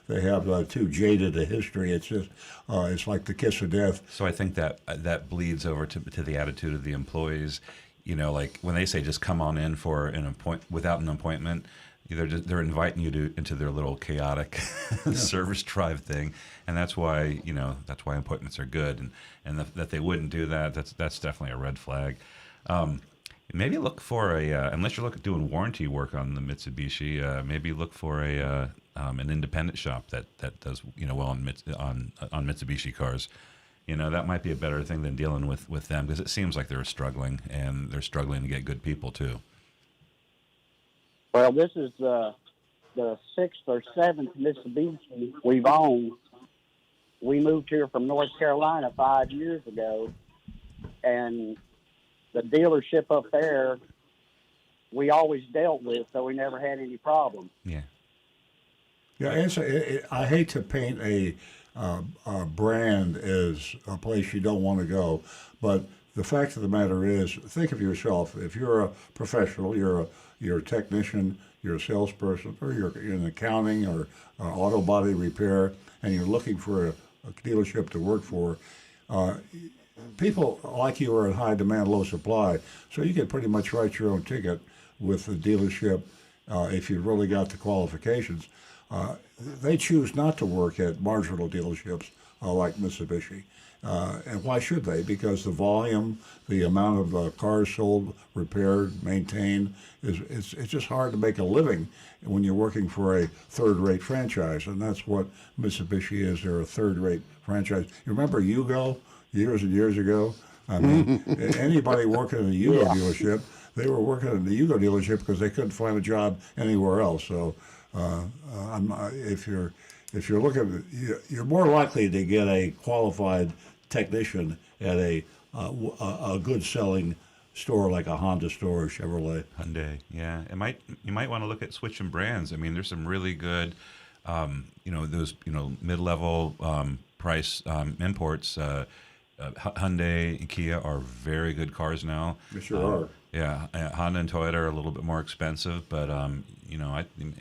They have too jaded a history. It's just it's like the kiss of death. So I think that bleeds over to the attitude of the employees. Like when they say just come on in for without an appointment, they're inviting you into their little chaotic service drive thing, and that's why appointments are good, and that they wouldn't do that. That's definitely a red flag. Maybe look for unless you're doing warranty work on the Mitsubishi, maybe look for an independent shop that does well on Mitsubishi cars. That might be a better thing than dealing with them, because it seems like they're struggling, and they're struggling to get good people too. Well, this is the 6th or 7th Mitsubishi we've owned. We moved here from North Carolina 5 years ago, and the dealership up there we always dealt with, so we never had any problems. Yeah. Yeah, I hate to paint a brand as a place you don't want to go, but the fact of the matter is, think of yourself. If you're a professional, you're a technician, you're a salesperson, or you're in accounting or auto body repair, and you're looking for a dealership to work for. People like you are in high demand, low supply, so you can pretty much write your own ticket with the dealership if you've really got the qualifications. They choose not to work at marginal dealerships like Mitsubishi. And why should they? Because the volume, the amount of cars sold, repaired, maintained, it's just hard to make a living when you're working for a third-rate franchise, and that's what Mitsubishi is. They're a third-rate franchise. You remember Yugo years and years ago? I mean, anybody working in a Yugo dealership, they were working in the Yugo dealership because they couldn't find a job anywhere else. So if you're looking, you're more likely to get a qualified technician at a good selling store like a Honda store or Chevrolet. Hyundai, yeah. You might want to look at switching brands. I mean, there's some really good, those mid-level price imports. Hyundai and Kia are very good cars now. They sure are. Yeah, Honda and Toyota are a little bit more expensive, but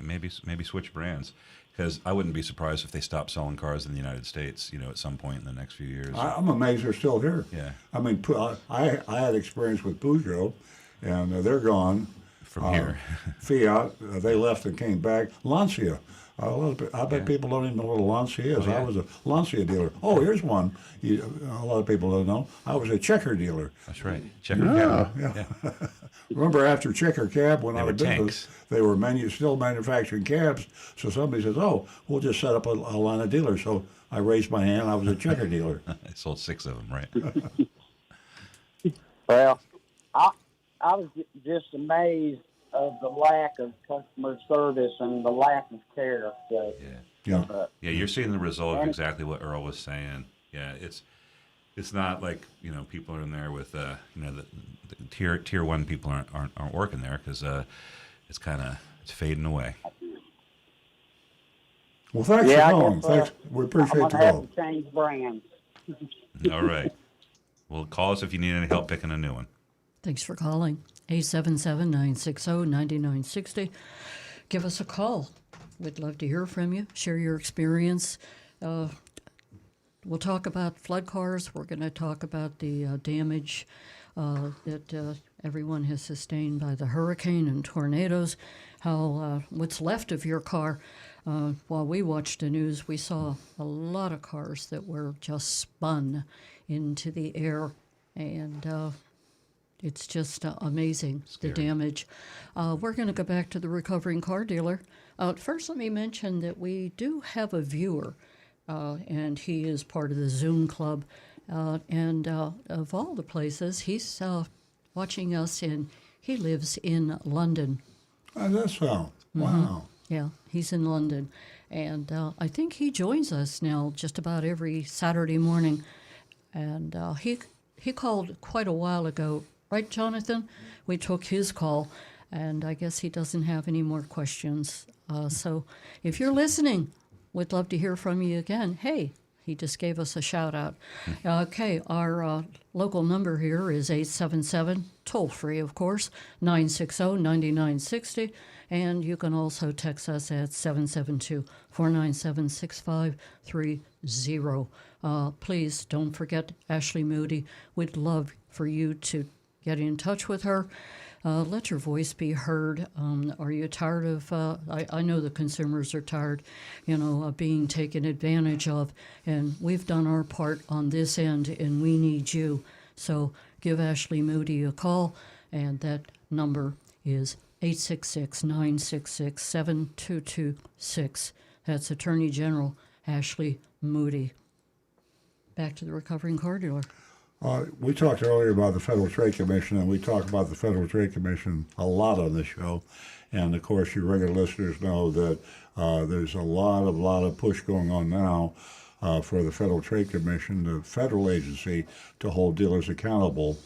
maybe switch brands. Because I wouldn't be surprised if they stopped selling cars in the United States, at some point in the next few years. I'm amazed they're still here. Yeah. I mean, I had experience with Peugeot, and they're gone. From here. Fiat, they left and came back. Lancia. I bet people don't even know what a Lancia is. Oh, yeah. I was a Lancia dealer. Oh, here's one. A lot of people don't know. I was a Checker dealer. That's right. Checker cab. Yeah. Remember after Checker Cab went They out were of business, tanks. they were still manufacturing cabs. So somebody says, "Oh, we'll just set up a line of dealers." So I raised my hand. I was a Checker dealer. I sold 6 of them, right? Well, I was just amazed of the lack of customer service and the lack of care. So, Yeah. Yeah. Yeah, you're seeing the result of exactly what Earl was saying. Yeah, it's not like people are in there with the tier 1 people aren't working there because it's fading away. Well, thanks for calling. Thanks. We appreciate I'm the gonna have call. to change brands. All right. Well, call us if you need any help picking a new one. Thanks for calling. 877-960-9960. Give us a call. We'd love to hear from you. Share your experience. We'll talk about flood cars. We're going to talk about the damage that everyone has sustained by the hurricane and tornadoes. How what's left of your car. While we watched the news, we saw a lot of cars that were just spun into the air, and it's just amazing, the damage. We're going to go back to the recovering car dealer. First, let me mention that we do have a viewer, and he is part of the Zoom club. And of all the places, he's watching us, and he lives in London. That's so. Wow. Yeah, he's in London. And I think he joins us now just about every Saturday morning. And he called quite a while ago. Right, Jonathan? We took his call, and I guess he doesn't have any more questions. So if you're listening, we'd love to hear from you again. Hey, he just gave us a shout out. Okay, our local number here is 877, toll free, of course, 960-9960. And you can also text us at 772-497-6530. Please don't forget Ashley Moody. We'd love for you to get in touch with her. Let your voice be heard. Are you tired of, I know the consumers are tired, of being taken advantage of, and we've done our part on this end, and we need you. So give Ashley Moody a call, and that number is 866-966-7226. That's Attorney General Ashley Moody. Back to the recovering car dealer. We talked earlier about the Federal Trade Commission, and we talk about the Federal Trade Commission a lot on this show. And of course, your regular listeners know that there's a lot of push going on now for the Federal Trade Commission, the federal agency, to hold dealers accountable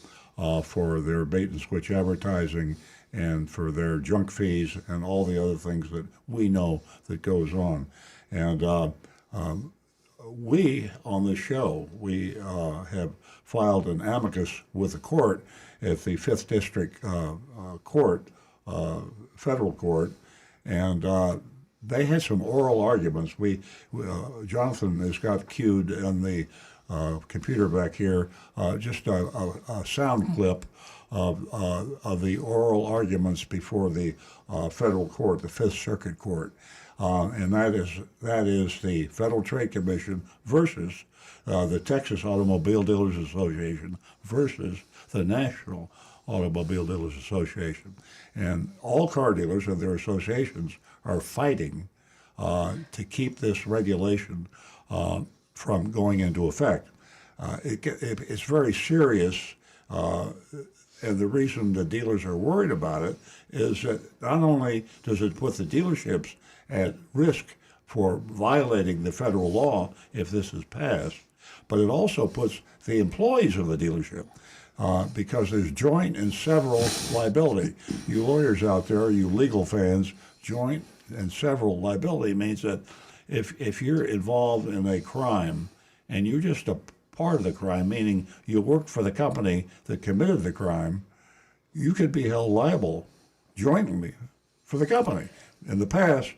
for their bait and switch advertising and for their junk fees and all the other things that we know that goes on. And we, on this show, we have filed an amicus with the court at the 5th District Court, federal court, and they had some oral arguments. Jonathan has got queued on the computer back here just a sound clip of the oral arguments before the federal court, the 5th Circuit Court. And that is the Federal Trade Commission versus the Texas Automobile Dealers Association versus the National Automobile Dealers Association. And all car dealers and their associations are fighting to keep this regulation from going into effect. It's very serious, and the reason the dealers are worried about it is that not only does it put the dealerships at risk for violating the federal law if this is passed, but it also puts the employees of the dealership, because there's joint and several liability. You lawyers out there, you legal fans, joint and several liability means that if you're involved in a crime and you're just a part of the crime, meaning you work for the company that committed the crime, you could be held liable jointly for the company. In the past,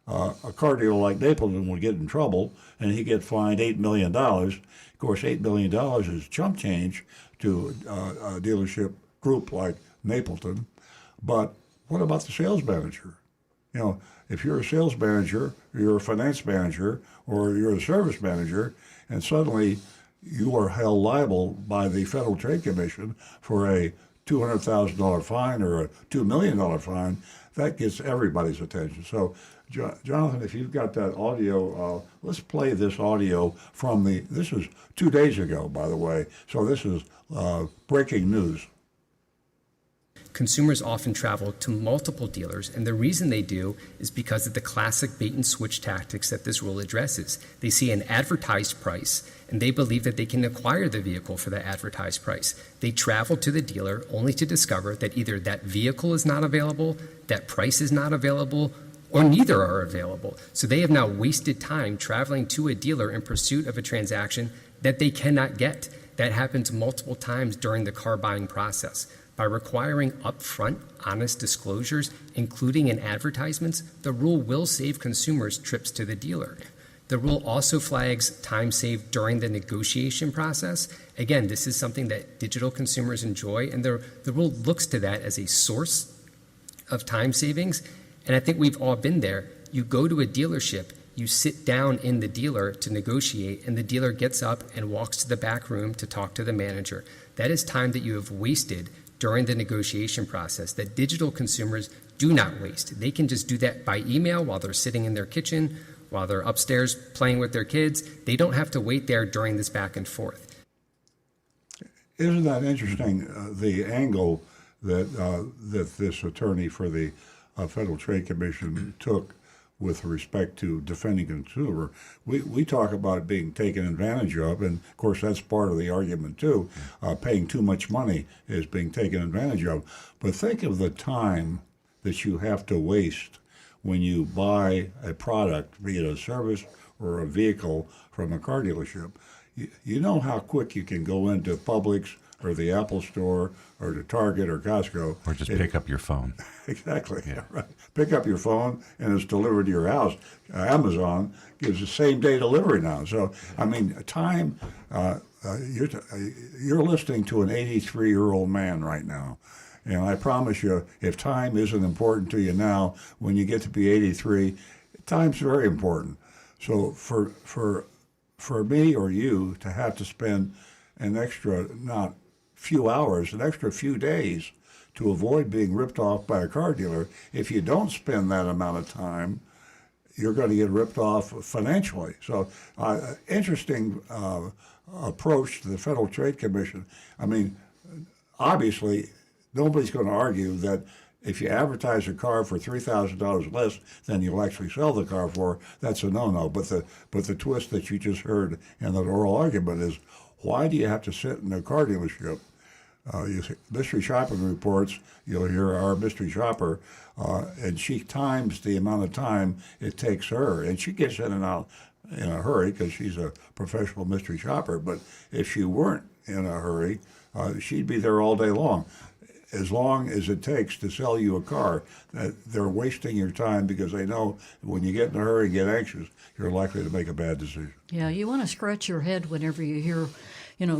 a car dealer like Napleton would get in trouble and he'd get fined $8 million. Of course, $8 million is chump change to a dealership group like Napleton. But what about the sales manager? You know, if you're a sales manager, you're a finance manager, or you're a service manager, and suddenly you are held liable by the Federal Trade Commission for a $200,000 fine or a $2 million fine, that gets everybody's attention. So, Jonathan, if you've got that audio, let's play this audio from this is 2 days ago, by the way, so this is breaking news. Consumers often travel to multiple dealers, and the reason they do is because of the classic bait and switch tactics that this rule addresses. They see an advertised price, and they believe that they can acquire the vehicle for that advertised price. They travel to the dealer only to discover that either that vehicle is not available, that price is not available, or neither are available. So they have now wasted time traveling to a dealer in pursuit of a transaction that they cannot get. That happens multiple times during the car buying process. By requiring upfront, honest disclosures, including in advertisements, the rule will save consumers trips to the dealer. The rule also flags time saved during the negotiation process. Again, this is something that digital consumers enjoy, and the rule looks to that as a source of time savings. And I think we've all been there. You go to a dealership, you sit down in the dealer to negotiate, and the dealer gets up and walks to the back room to talk to the manager. That is time that you have wasted during the negotiation process that digital consumers do not waste. They can just do that by email while they're sitting in their kitchen, while they're upstairs playing with their kids. They don't have to wait there during this back and forth. Isn't that interesting, the angle that this attorney for the Federal Trade Commission took with respect to defending consumer? We talk about it being taken advantage of, and of course that's part of the argument too. Paying too much money is being taken advantage of. But think of the time that you have to waste when you buy a product, be it a service or a vehicle from a car dealership. You know how quick you can go into Publix or the Apple Store or to Target or Costco. Or just pick up your phone. Exactly. Yeah. Right. Pick up your phone and it's delivered to your house. Amazon gives the same day delivery now. So, I mean, time, you're listening to an 83-year-old man right now. And I promise you, if time isn't important to you now, when you get to be 83, time's very important. So for me or you to have to spend an extra, not few hours, an extra few days to avoid being ripped off by a car dealer, if you don't spend that amount of time, you're going to get ripped off financially. So interesting approach to the Federal Trade Commission. I mean, obviously, nobody's going to argue that if you advertise a car for $3,000 less than you'll actually sell the car for, that's a no-no. But the twist that you just heard in that oral argument is, why do you have to sit in a car dealership? You see, mystery shopping reports, you'll hear our mystery shopper, and she times the amount of time it takes her, and she gets in and out in a hurry because she's a professional mystery shopper. But if she weren't in a hurry, she'd be there all day long as it takes to sell you a car. That they're wasting your time because they know when you get in a hurry and get anxious, you're likely to make a bad decision. Yeah, you want to scratch your head whenever you hear,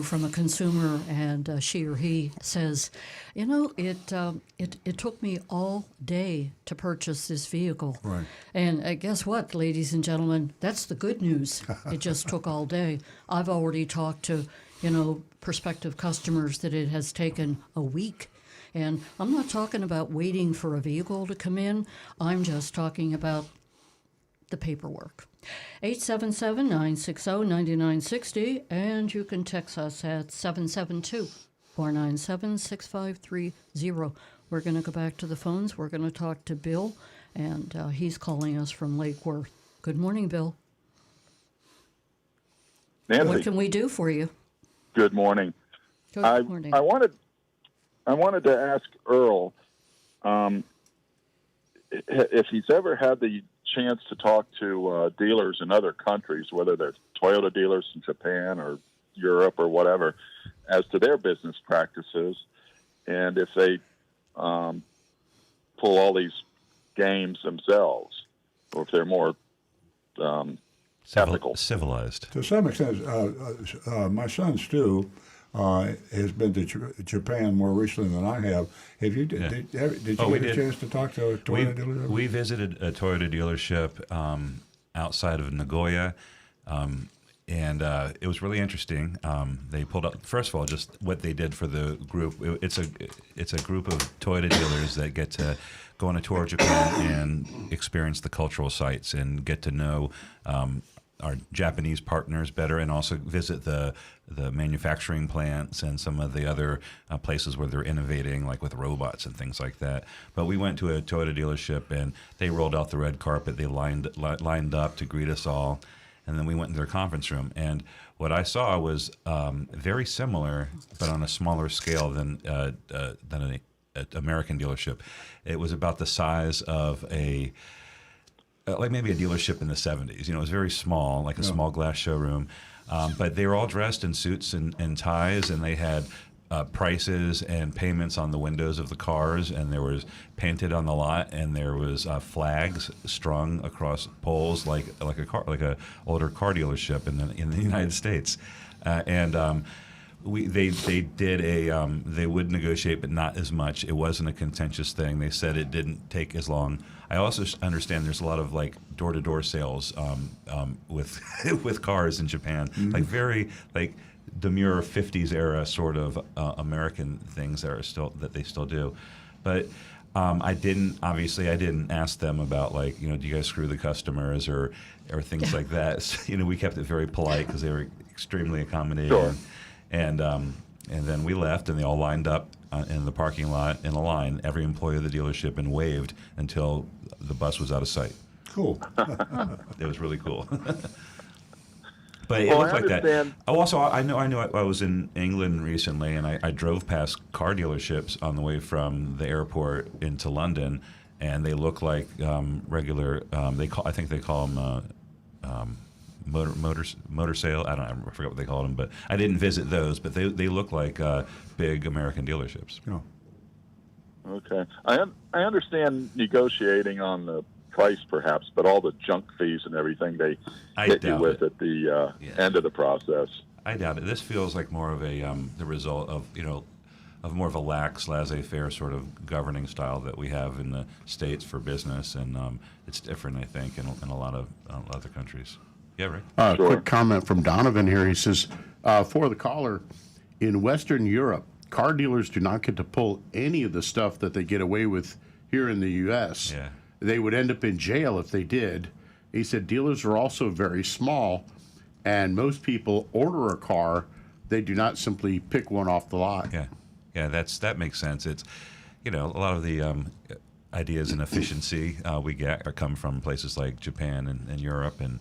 from a consumer and she or he says, it took me all day to purchase this vehicle. Right. And guess what, ladies and gentlemen? That's the good news. It just took all day. I've already talked to, prospective customers that it has taken a week. And I'm not talking about waiting for a vehicle to come in. I'm just talking about the paperwork. 877-960-9960, and you can text us at 772-497-6530. We're going to go back to the phones. We're going to talk to Bill, and he's calling us from Lake Worth. Good morning, Bill. Nancy, what can we do for you? good morning. Good morning. I wanted to ask Earl if he's ever had the chance to talk to dealers in other countries, whether they're Toyota dealers in Japan or Europe or whatever, as to their business practices, and if they pull all these games themselves. or if they're more ethical. Civilized. To some extent, my son Stu has been to Japan more recently than I have. Have you? Yeah. Did you We get a did. chance to talk to a Toyota dealer? We visited a Toyota dealership outside of Nagoya, and it was really interesting. They pulled up, first of all, just what they did for the group. It's a group of Toyota dealers that get to go on a tour of Japan and experience the cultural sites and get to know our Japanese partners better, and also visit the manufacturing plants and some of the other places where they're innovating, like with robots and things like that. But we went to a Toyota dealership, and they rolled out the red carpet. They lined up to greet us all, and then we went into their conference room. And what I saw was very similar, but on a smaller scale than an American dealership. It was about the size of like maybe a dealership in the 70s. It was very small, like a small glass showroom. But they were all dressed in suits and ties, and they had prices and payments on the windows of the cars, and there was painted on the lot, and there was flags strung across poles like a older car dealership in the United States. They would negotiate, but not as much. It wasn't a contentious thing. They said it didn't take as long. I also understand there's a lot of like door-to-door sales with with cars in Japan, like very like demure 50s era sort of American things that they still do. But I didn't ask them about like, do you guys screw the customers or things like that. So, we kept it very polite because they were extremely accommodating. Sure. And then we left, and they all lined up in the parking lot in a line, every employee of the dealership, and waved until the bus was out of sight. Cool. It was really cool. But it Well, looked I like that. understand. Also, I know. I was in England recently, and I drove past car dealerships on the way from the airport into London, and they look like regular. I think they call them motor sale. I forget what they called them, but I didn't visit those. But they look like big American dealerships. Yeah. Okay. I understand negotiating on the price, perhaps, but all the junk fees and everything they I hit you doubt with it. at the end of the process. I doubt it. This feels like more of a the result of of more of a lax, laissez-faire sort of governing style that we have in the States for business, and it's different, I think, in a lot of other countries. Yeah, right. Sure. Quick comment from Donovan here. He says, for the caller, in Western Europe, car dealers do not get to pull any of the stuff that they get away with here in the U.S. Yeah. They would end up in jail if they did. He said dealers are also very small, and most people order a car. They do not simply pick one off the lot. Yeah, that makes sense. It's a lot of the ideas and efficiency we get come from places like Japan and Europe, and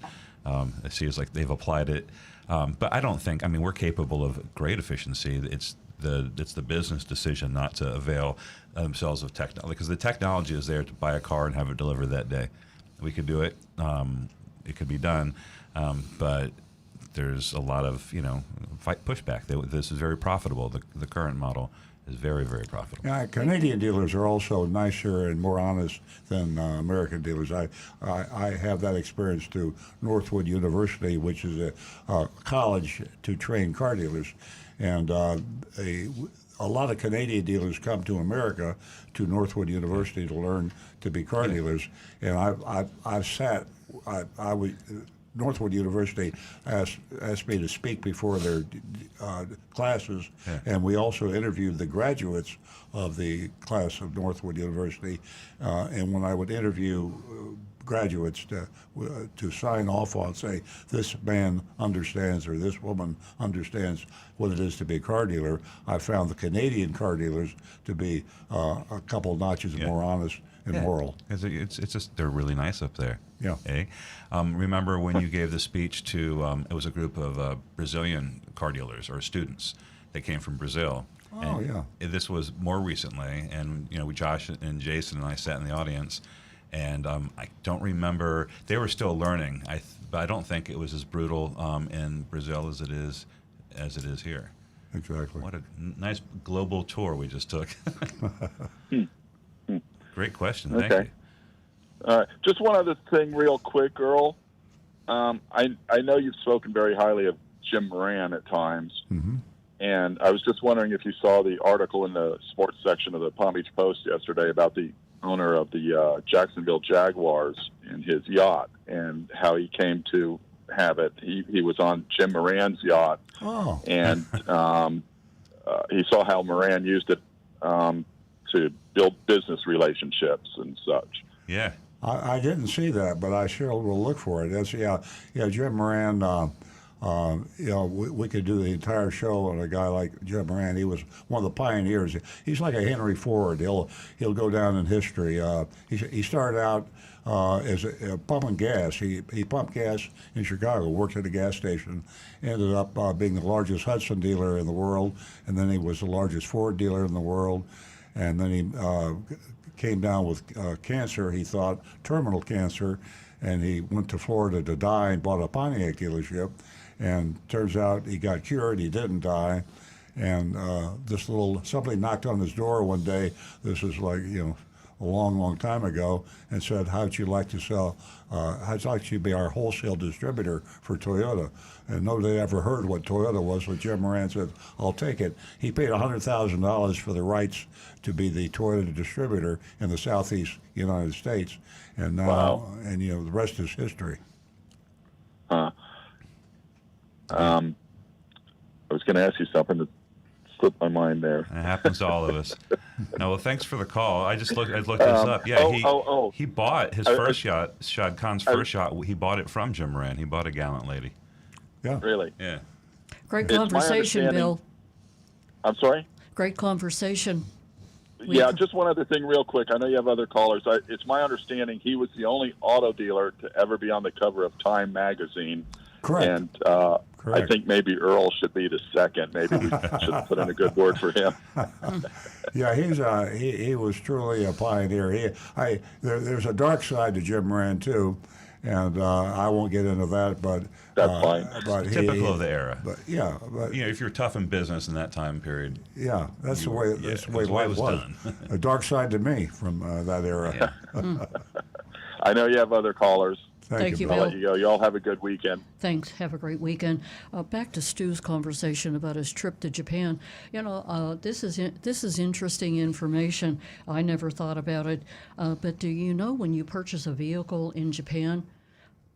it seems like they've applied it. But I don't think. I mean, we're capable of great efficiency. It's the business decision not to avail themselves of technology, because the technology is there to buy a car and have it delivered that day. We could do it. It could be done, but there's a lot of fight pushback. This is very profitable. The current model is very, very profitable. Yeah, Canadian dealers are also nicer and more honest than American dealers. I have that experience through Northwood University, which is a college to train car dealers, and a lot of Canadian dealers come to America to Northwood University to learn to be car dealers. And I was. Northwood University asked me to speak before their classes, and we also interviewed the graduates of the class of Northwood University. And when I would interview graduates to sign off on, say, this man understands or this woman understands what it is to be a car dealer, I found the Canadian car dealers to be a couple notches more honest and moral. It's just they're really nice up there. Yeah. Remember when you gave the speech to it was a group of Brazilian car dealers or students that came from Brazil. Oh, and yeah. This was more recently, and Josh and Jason and I sat in the audience, and I don't remember. They were still learning. But I don't think it was as brutal in Brazil as it is here. Exactly. What a nice global tour we just took. Great question. Thank Okay. you. All right. Just one other thing, real quick, Earl. I know you've spoken very highly of Jim Moran at times, and I was just wondering if you saw the article in the sports section of the Palm Beach Post yesterday about the owner of the Jacksonville Jaguars and his yacht, and how he came to have it. He was on Jim Moran's yacht, and he saw how Moran used it to build business relationships and such. Yeah. I didn't see that, but I sure will look for it. That's, Jim Moran. We could do the entire show on a guy like Jim Moran. He was one of the pioneers. He's like a Henry Ford. He'll go down in history. He started out as pumping gas. He pumped gas in Chicago, worked at a gas station, ended up being the largest Hudson dealer in the world, and then he was the largest Ford dealer in the world, and then he came down with cancer, he thought, terminal cancer, and he went to Florida to die and bought a Pontiac dealership. And turns out he got cured, he didn't die. And somebody knocked on his door one day, this is like, a long, long time ago, and said, how'd you like to be our wholesale distributor for Toyota? And nobody ever heard what Toyota was, so Jim Moran said, I'll take it. He paid $100,000 for the rights to be the Toyota distributor in the Southeast United States. And now, the rest is history. I was going to ask you something that slipped my mind there. It happens to all of us. No, well, thanks for the call. I looked this up. Yeah, he bought his first yacht, Shad Khan's first yacht. He bought it from Jim Moran. He bought a Gallant Lady. Yeah. Really? Yeah. Great conversation, Bill. I'm sorry? Great conversation. Yeah, just one other thing real quick. I know you have other callers. It's my understanding he was the only auto dealer to ever be on the cover of Time magazine. Correct. And Correct. I think maybe Earl should be the second. Maybe we should put in a good word for him. Yeah, he was truly a pioneer. There's a dark side to Jim Moran too, and I won't get into that. But that's fine. But typical of the era. But if you're tough in business in that time period. Yeah, that's the way life was. A dark side to me from that era. Yeah. I know you have other callers. Thank you, I'll Bill. let you go. Y'all have a good weekend. Thanks. Have a great weekend. Back to Stu's conversation about his trip to Japan. This is interesting information. I never thought about it. But do you know when you purchase a vehicle in Japan,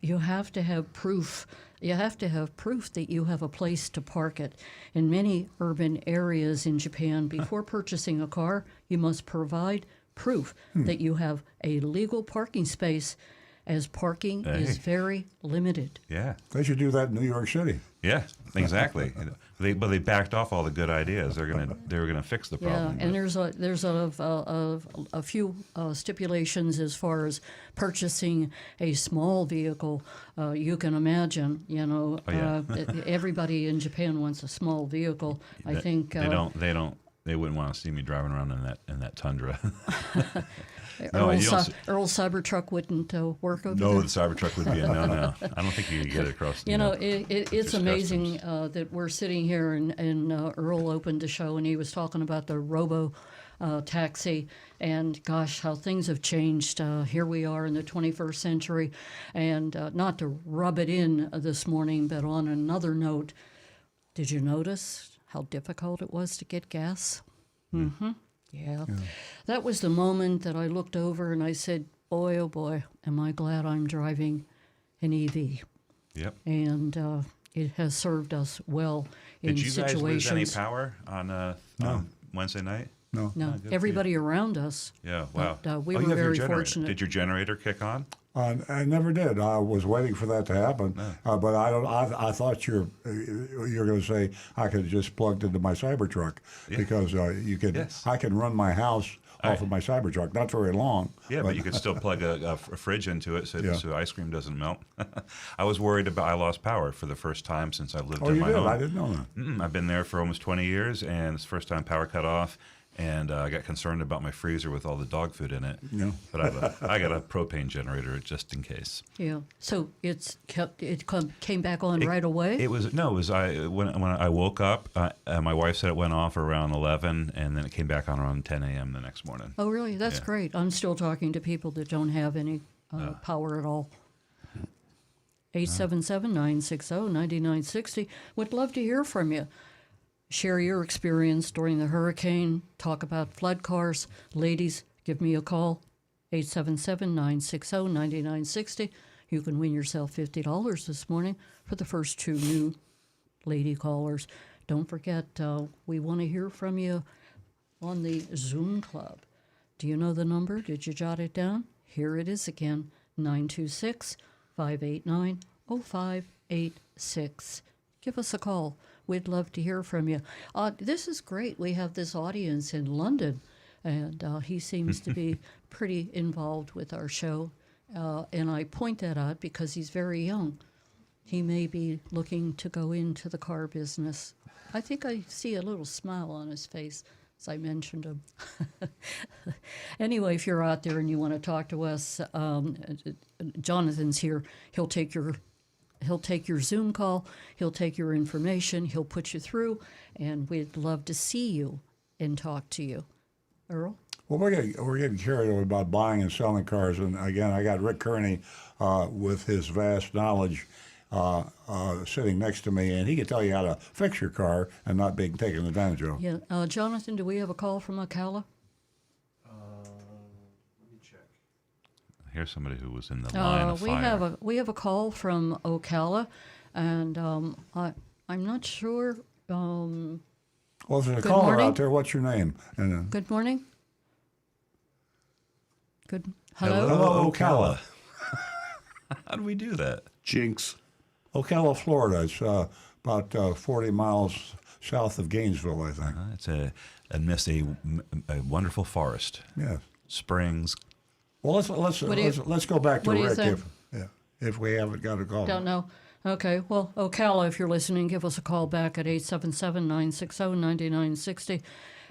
you have to have proof. You have to have proof that you have a place to park it. In many urban areas in Japan, before purchasing a car, you must provide proof that you have a legal parking space, as parking is very limited. Yeah. They should do that in New York City. Yeah, exactly. But they backed off all the good ideas. They were gonna fix the problem. Yeah, and there's a few stipulations as far as purchasing a small vehicle. You can imagine, everybody in Japan wants a small vehicle. I think they wouldn't want to see me driving around in that Tundra. Earl's Cybertruck wouldn't work over there. No, the Cybertruck would be a no. I don't think you could get it across. It's amazing that we're sitting here and Earl opened the show and he was talking about the robo taxi, and gosh, how things have changed. Here we are in the 21st century, and not to rub it in this morning, but on another note, did you notice how difficult it was to get gas? Mm-hmm. Yeah. That was the moment that I looked over and I said, boy, oh boy, am I glad I'm driving an EV. Yep. And it has served us well in situations. Did you guys lose any power on Wednesday night? No. Everybody around us. Yeah, wow. But, we were very fortunate. Did your generator kick on? I never did. I was waiting for that to happen, but I thought you're going to say I could have just plugged into my Cybertruck because you could. Yes. I can run my house off of my Cybertruck. Not very long. Yeah, but you could still plug a fridge into it so ice cream doesn't melt. I was worried about I lost power for the first time since I've lived in my home. I didn't know that. I've been there for almost 20 years, and it's the first time power cut off. And I got concerned about my freezer with all the dog food in it. Yeah. But I got a propane generator just in case. Yeah. So it came back on right away? When I woke up, my wife said it went off around 11, and then it came back on around 10 a.m. the next morning. Oh, really? That's great. I'm still talking to people that don't have any power it all. 877-960-9960. Would love to hear from you. Share your experience during the hurricane. Talk about flood cars. Ladies, give me a call. 877-960-9960. You can win yourself $50 this morning for the first 2 new lady callers. Don't forget, we want to hear from you on the Zoom Club. Do you know the number? Did you jot it down? Here it is again, 926-589-0586. Give us a call. We'd love to hear from you. This is great. We have this audience in London, and he seems to be pretty involved with our show. And I point that out because he's very young. He may be looking to go into the car business. I think I see a little smile on his face as I mentioned him. Anyway, if you're out there and you want to talk to us, Jonathan's here. He'll take your Zoom call. He'll take your information. He'll put you through, and we'd love to see you and talk to you. Earl? Well, we're getting carried away about buying and selling cars, and again, I got Rick Kearney with his vast knowledge sitting next to me, and he can tell you how to fix your car and not being taken advantage of. Yeah, Jonathan, do we have a call from Ocala? Here's somebody who was in the line of fire. We have a call from Ocala, and I'm not sure. Well, if there's a Good caller morning. out there, what's your name? And, Good morning. Good. Hello. Hello, Ocala. How do we do that? Jinx. Ocala, Florida. It's about 40 miles south of Gainesville, I think. It's amidst a wonderful forest. Yes. Springs. Well, let's go back to what do you Rick think? if we haven't got a call. Don't know. Okay. Well, Ocala, if you're listening, give us a call back at 877-960-9960,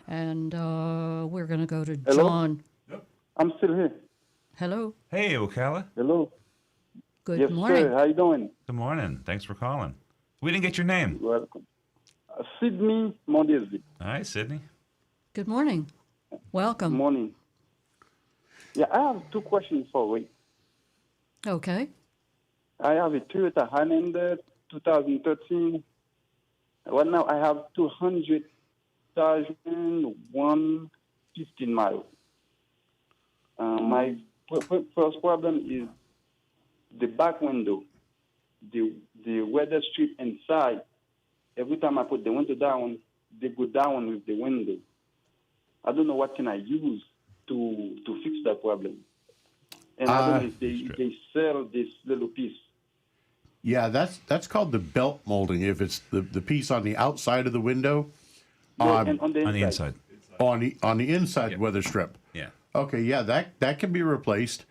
and we're going to go to Hello? John. I'm still here. Hello. Hey, Ocala. Hello. Good Yes, morning. sir. How you doing? Good morning. Thanks for calling. We didn't get your name. Welcome. Sydney Mondesi. All right, Sydney. Good morning. Welcome. Morning. Yeah, I have 2 questions for you. Okay. I have a Toyota Highlander 2013. Right now, I have 200,115 miles. My first problem is the back window, the weather strip inside. Every time I put the window down, they go down with the window. I don't know what can I use to fix that problem. And I don't know if they sell this little piece. Yeah, that's called the belt molding. If it's the piece on the outside of the window, No, and on the inside. on the inside weather strip. Yeah. Okay, yeah, that can be replaced.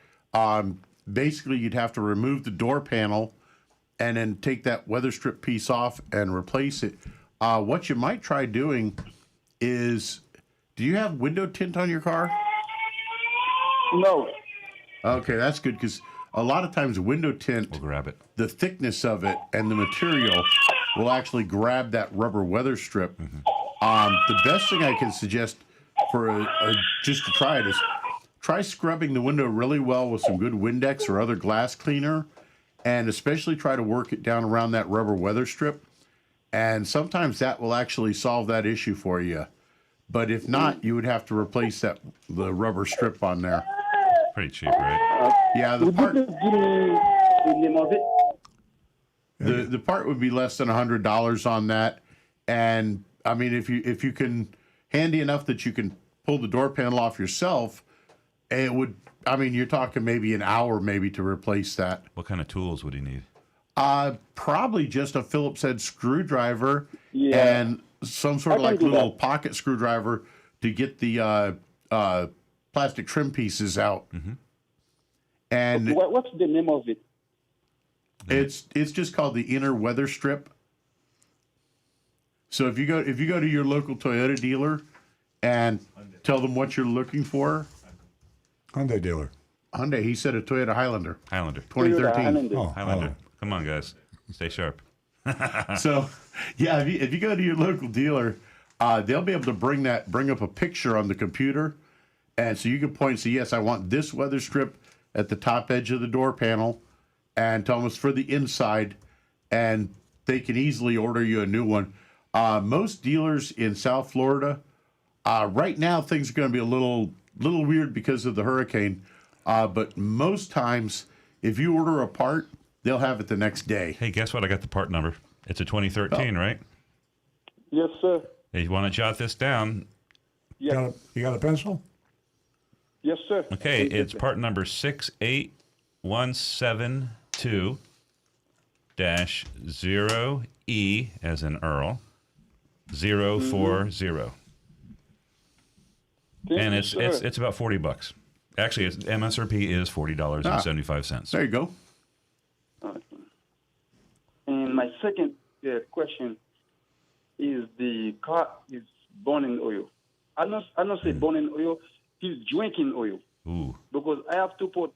Basically, you'd have to remove the door panel and then take that weather strip piece off and replace it. What you might try doing is, do you have window tint on your car? No. Okay, that's good, because a lot of times window tint, We'll grab it. the thickness of it and the material will actually grab that rubber weather strip. The best thing I can suggest for just to try it is try scrubbing the window really well with some good Windex or other glass cleaner, and especially try to work it down around that rubber weather strip. And sometimes that will actually solve that issue for you. But if not, you would have to replace the rubber strip on there. Pretty cheap, right? Yeah, Would you just give me the name of it? The part would be less than $100 on that, and I mean if you can handy enough that you can pull the door panel off yourself, it would. I mean, you're talking maybe an hour maybe to replace that. What kind of tools would he need? Probably just a Phillips head screwdriver and some sort of I can like do little that. pocket screwdriver to get the plastic trim pieces out. And What's the name of it? it's just called the inner weather strip. So if you go to your local Toyota dealer and tell them what you're looking for, Hyundai dealer. Hyundai, he said a Toyota Highlander, Highlander. 2013. Highlander. Oh, Highlander. Come on, guys. Stay sharp. So, yeah, if you go to your local dealer, they'll be able to bring up a picture on the computer, and so you can point and say, yes, I want this weather strip at the top edge of the door panel and tell them it's for the inside, and they can easily order you a new one. Most dealers in South Florida, right now things are going to be a little weird because of the hurricane, but most times if you order a part, they'll have it the next day. Hey, guess what? I got the part number. It's a 2013, right? Yes, sir. Hey, you want to jot this down? Yes, You got a pencil? yes, sir. Okay, it's part number 68172-0E as in Earl 040. And it's about $40. Actually, its MSRP is $40.75. There you go. And my second question is the car is burning oil. I not say burning oil. He's drinking oil. Ooh. Because I have to put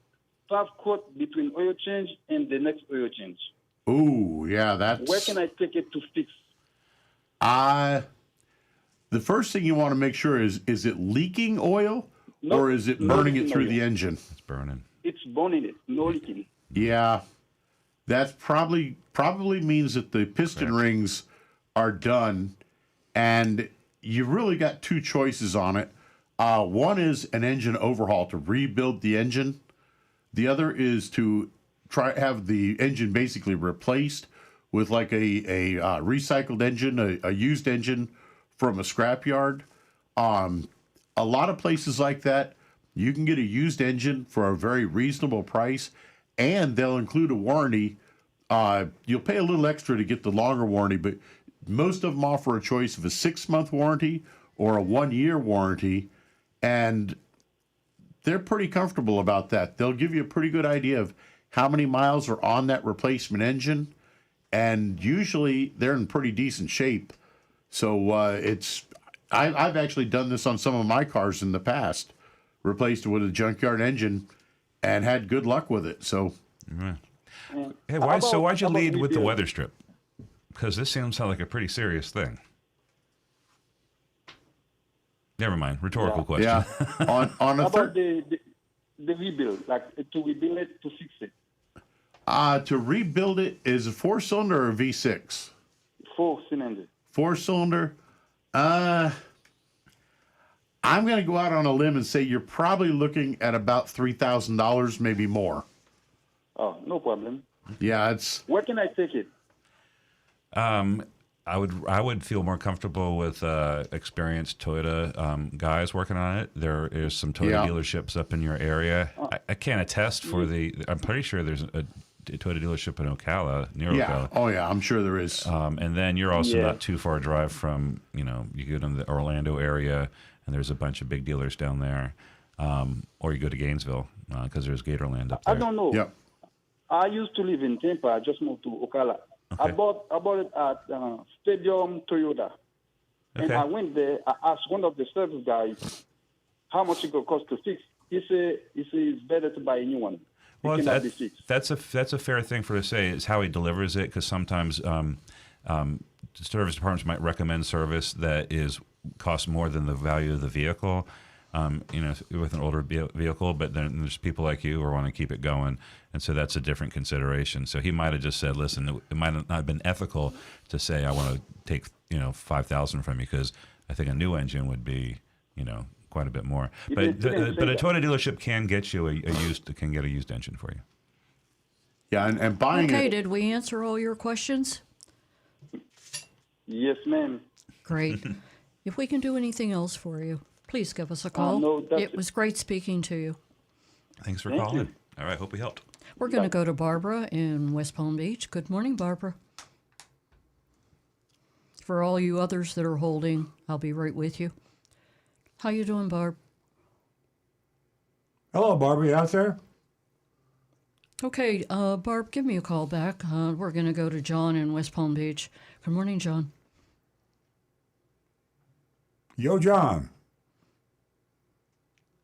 5 quotes between oil change and the next oil change. Ooh, yeah, that's... Where can I take it to fix? The first thing you want to make sure is it leaking oil, No, or is it no burning it leaking through oil. the engine? It's burning. It's burning it, no leaking. Yeah, that's probably means that the piston Correct. rings are done, and you really got 2 choices on it. One is an engine overhaul to rebuild the engine. The other is to have the engine basically replaced with like a recycled engine, a used engine from a scrapyard. A lot of places like that, you can get a used engine for a very reasonable price, and they'll include a warranty. You'll pay a little extra to get the longer warranty, but most of them offer a choice of a 6-month warranty or a 1-year warranty, and they're pretty comfortable about that. They'll give you a pretty good idea of how many miles are on that replacement engine, and usually they're in pretty decent shape. So I've actually done this on some of my cars in the past, replaced it with a junkyard engine, and had good luck with it. So, Hey, why'd you how about lead with the rebuild? weather strip? Because this seems like a pretty serious thing. Never mind. Rhetorical question. yeah, on How a about the rebuild, like to rebuild it, to fix it? to rebuild it, is a 4-cylinder or a V6? 4-cylinder. 4-cylinder. I'm going to go out on a limb and say you're probably looking at about $3,000, maybe more. Oh, no problem. Yeah, it's Where can I take it? I would feel more comfortable with experienced Toyota guys working on it. There is some Toyota Yeah. dealerships up in your area. I can't attest for the. I'm pretty sure there's a Toyota dealership in Ocala, near yeah. Ocala. Oh yeah, I'm sure there is. And then you're also Yeah. not too far a drive from, you go to the Orlando area, and there's a bunch of big dealers down there. Or you go to Gainesville, because there's Gatorland up there. I don't know. Yep. I used to live in Tampa. I just moved to Ocala. I bought it at Stadium Toyota. And Okay. I went there. I asked one of the service guys how much it could cost to fix. He said it's better to buy a new one. Well, It cannot be fixed. that's a fair thing for to say. Is how he delivers it, because sometimes service departments might recommend service that costs more than the value of the vehicle. With an older vehicle, but then there's people like you who want to keep it going, and so that's a different consideration. So he might have just said, "Listen, it might not have been ethical to say I want to take $5,000 from you, because I think a new engine would be quite a bit more." He But didn't say a that. Toyota dealership can get you a used engine for you. Yeah, and buying Okay, it. did we answer all your questions? Yes, ma'am. Great. If we can do anything else for you, please give us a call. no, that's It was great speaking to you. Thanks for Thank calling. you. All right, hope we helped. We're going to go to Barbara in West Palm Beach. Good morning, Barbara. For all you others that are holding, I'll be right with you. How you doing, Barb? Hello, Barbie, out there? Okay, Barb, give me a call back. We're going to go to John in West Palm Beach. Good morning, John. Yo, John.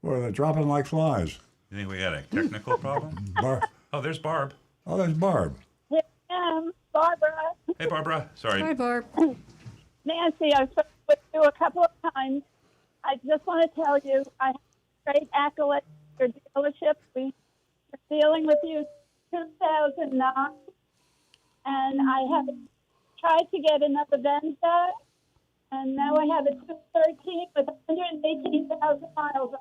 Boy, they're dropping like flies. You think we got a technical problem? Oh, there's Barb. Oh, there's Barb. Barbara. Hey, Barbara. Sorry. Hi, Barb. Nancy, I've spoken with you a couple of times. I just want to tell you, I have great accolades for your dealership. been dealing with you since 2009, and I have tried to get another Venza, and now I have a 213 with 118,000 miles.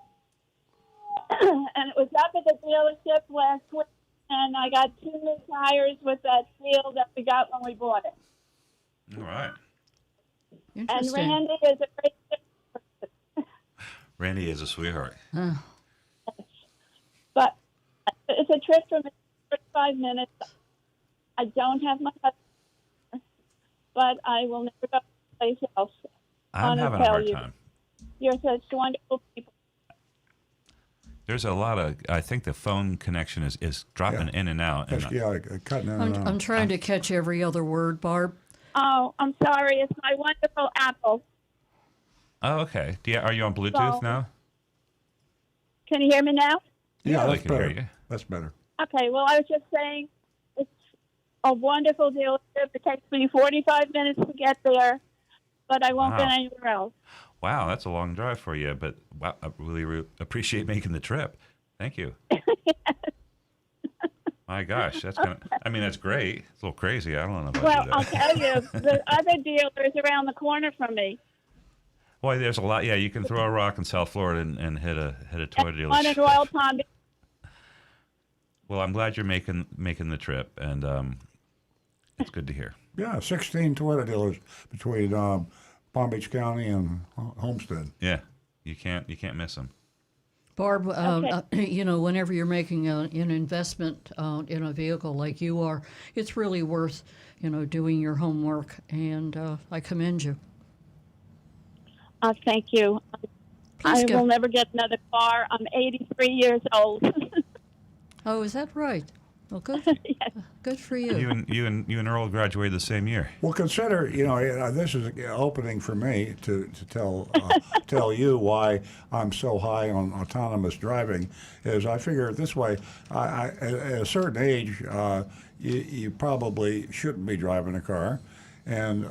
And it was up at the dealership last week, and I got 2 new tires with that deal that we got when we bought it. All right. And Interesting. Randy is a great person. Randy is a sweetheart. But it's a trip for me, 45 minutes. I don't have my husband, but I will never go someplace else. I'm Wanna having a tell hard you, time. You're such wonderful people. There's a lot of. I think the phone connection is dropping in and out. And Cutting in and out. I'm trying to catch every other word, Barb. Oh, I'm sorry. It's my wonderful Apple. oh, okay. Are you on Bluetooth So- now? Can you hear me now? Yeah, I that's can hear better. you. That's better. Okay, well, I was just saying it's a wonderful dealership. It takes me 45 minutes to get there, but I won't Wow. get anywhere else. Wow, that's a long drive for you, but wow, I really appreciate making the trip. Thank you. My gosh, that's kind of. I mean, that's great. It's a little crazy. I don't know about Well, you. I'll tell you, the other dealer is around the corner from me. Boy, there's a lot. Yeah, you can throw a rock in South Florida and hit a Toyota One in dealership. Royal Palm Beach. Well, I'm glad you're making the trip, and it's good to hear. Yeah, 16 Toyota dealers between Palm Beach County and Homestead. Yeah, you can't miss them. Barb, Okay. you know, whenever you're making an investment in a vehicle like you are, it's really worth, you know, doing your homework, and I commend you. Thank you. Please I go. will never get another car. I'm 83 years old. Oh, is that right? Well, good. Yes. Good for you. You and Earl graduated the same year. Well, consider, you know, this is an opening for me to tell you why I'm so high on autonomous driving. Is I figure this way, at a certain age, you probably shouldn't be driving a car, and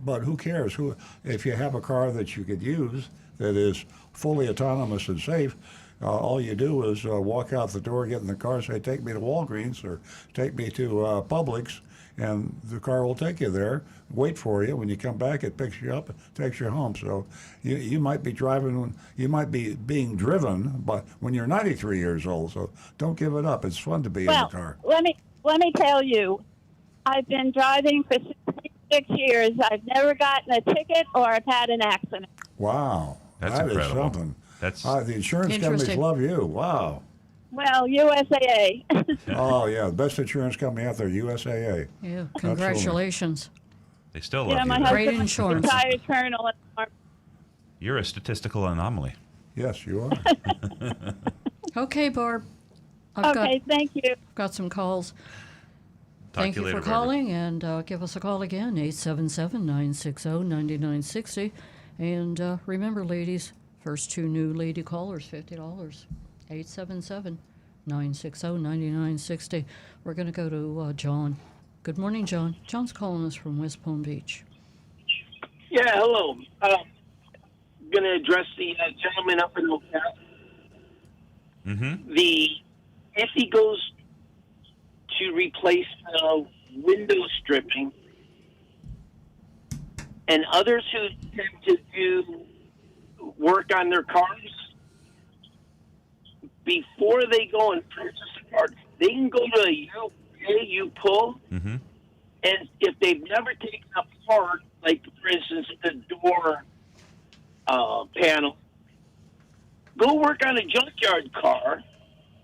but who cares? If you have a car that you could use that is fully autonomous and safe. All you do is walk out the door, get in the car, say, take me to Walgreens or take me to Publix, and the car will take you there, wait for you. When you come back, it picks you up, takes you home. So you might be driving, you might be being driven, but when you're 93 years old, so don't give it up. It's fun to be in the car. let me tell you, I've been driving for 66 years. I've never gotten a ticket or I've had an accident. Wow. That's That is incredible. something. That's The insurance companies Interesting. love you. Wow. Well, USAA. Oh, yeah. Best insurance company out there, USAA. Yeah, congratulations. they still Yeah, love my you. Great husband was a insurance. retired colonel. You're a statistical anomaly. Yes, you are. Okay, Barb. I've Okay, thank you. got some calls. Talk Thank to you you for later, calling, and give us a call again, 877-960-9960. And remember, ladies, first 2 new lady callers, $50. 877-960-9960. We're going to go to John. Good morning, John. John's calling us from West Palm Beach. Yeah, hello. Going to address the gentleman up in Ocala. Mm-hmm. If he goes to replace window stripping, and others who tend to do work on their cars, before they go and purchase a car, they can go to a you pull, Mm-hmm. and if they've never taken apart, like for instance the door panel, go work on a junkyard car,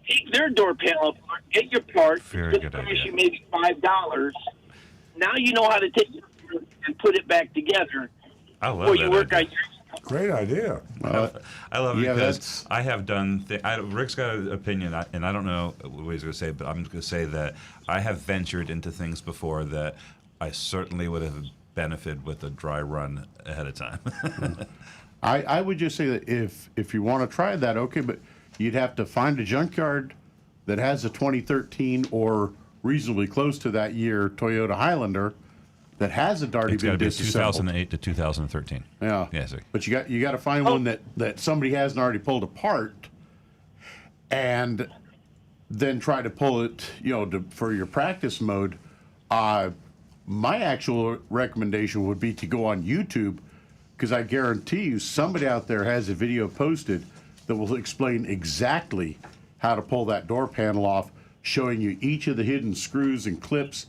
take their door panel apart, get your part, Very it's good gonna cost idea. you maybe $5. Now you know how to take it apart and put it back together. I love Or you that work idea. on your Great idea. I love it yeah, because that's- I have done. Rick's got an opinion, and I don't know what he's going to say, but I'm going to say that I have ventured into things before that I certainly would have benefited with a dry run ahead of time. I would just say that if you want to try that, okay, but you'd have to find a junkyard that has a 2013 or reasonably close to that year Toyota Highlander that hasn't already It's got been to be disassembled. 2008 to 2013. Yeah. Yeah, sir. But you got to find one that somebody hasn't already pulled apart, and then try to pull it, for your practice mode. My actual recommendation would be to go on YouTube, because I guarantee you somebody out there has a video posted that will explain exactly how to pull that door panel off, showing you each of the hidden screws and clips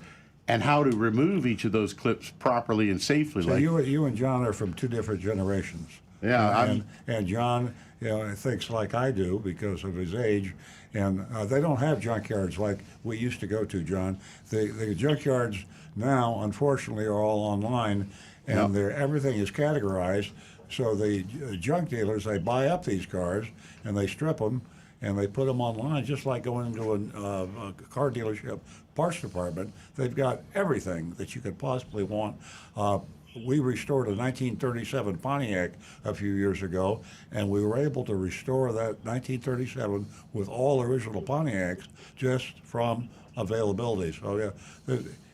and how to remove each of those clips properly and safely. So you and John are from two different generations. Yeah, and John, thinks like I do because of his age, and they don't have junkyards like we used to go to, John. The junkyards now, unfortunately, are all online, and everything is categorized. So the junk dealers, they buy up these cars and they strip them and they put them online, just like going into a car dealership parts department. They've got everything that you could possibly want. We restored a 1937 Pontiac a few years ago, and we were able to restore that 1937 with all original Pontiacs just from availability. So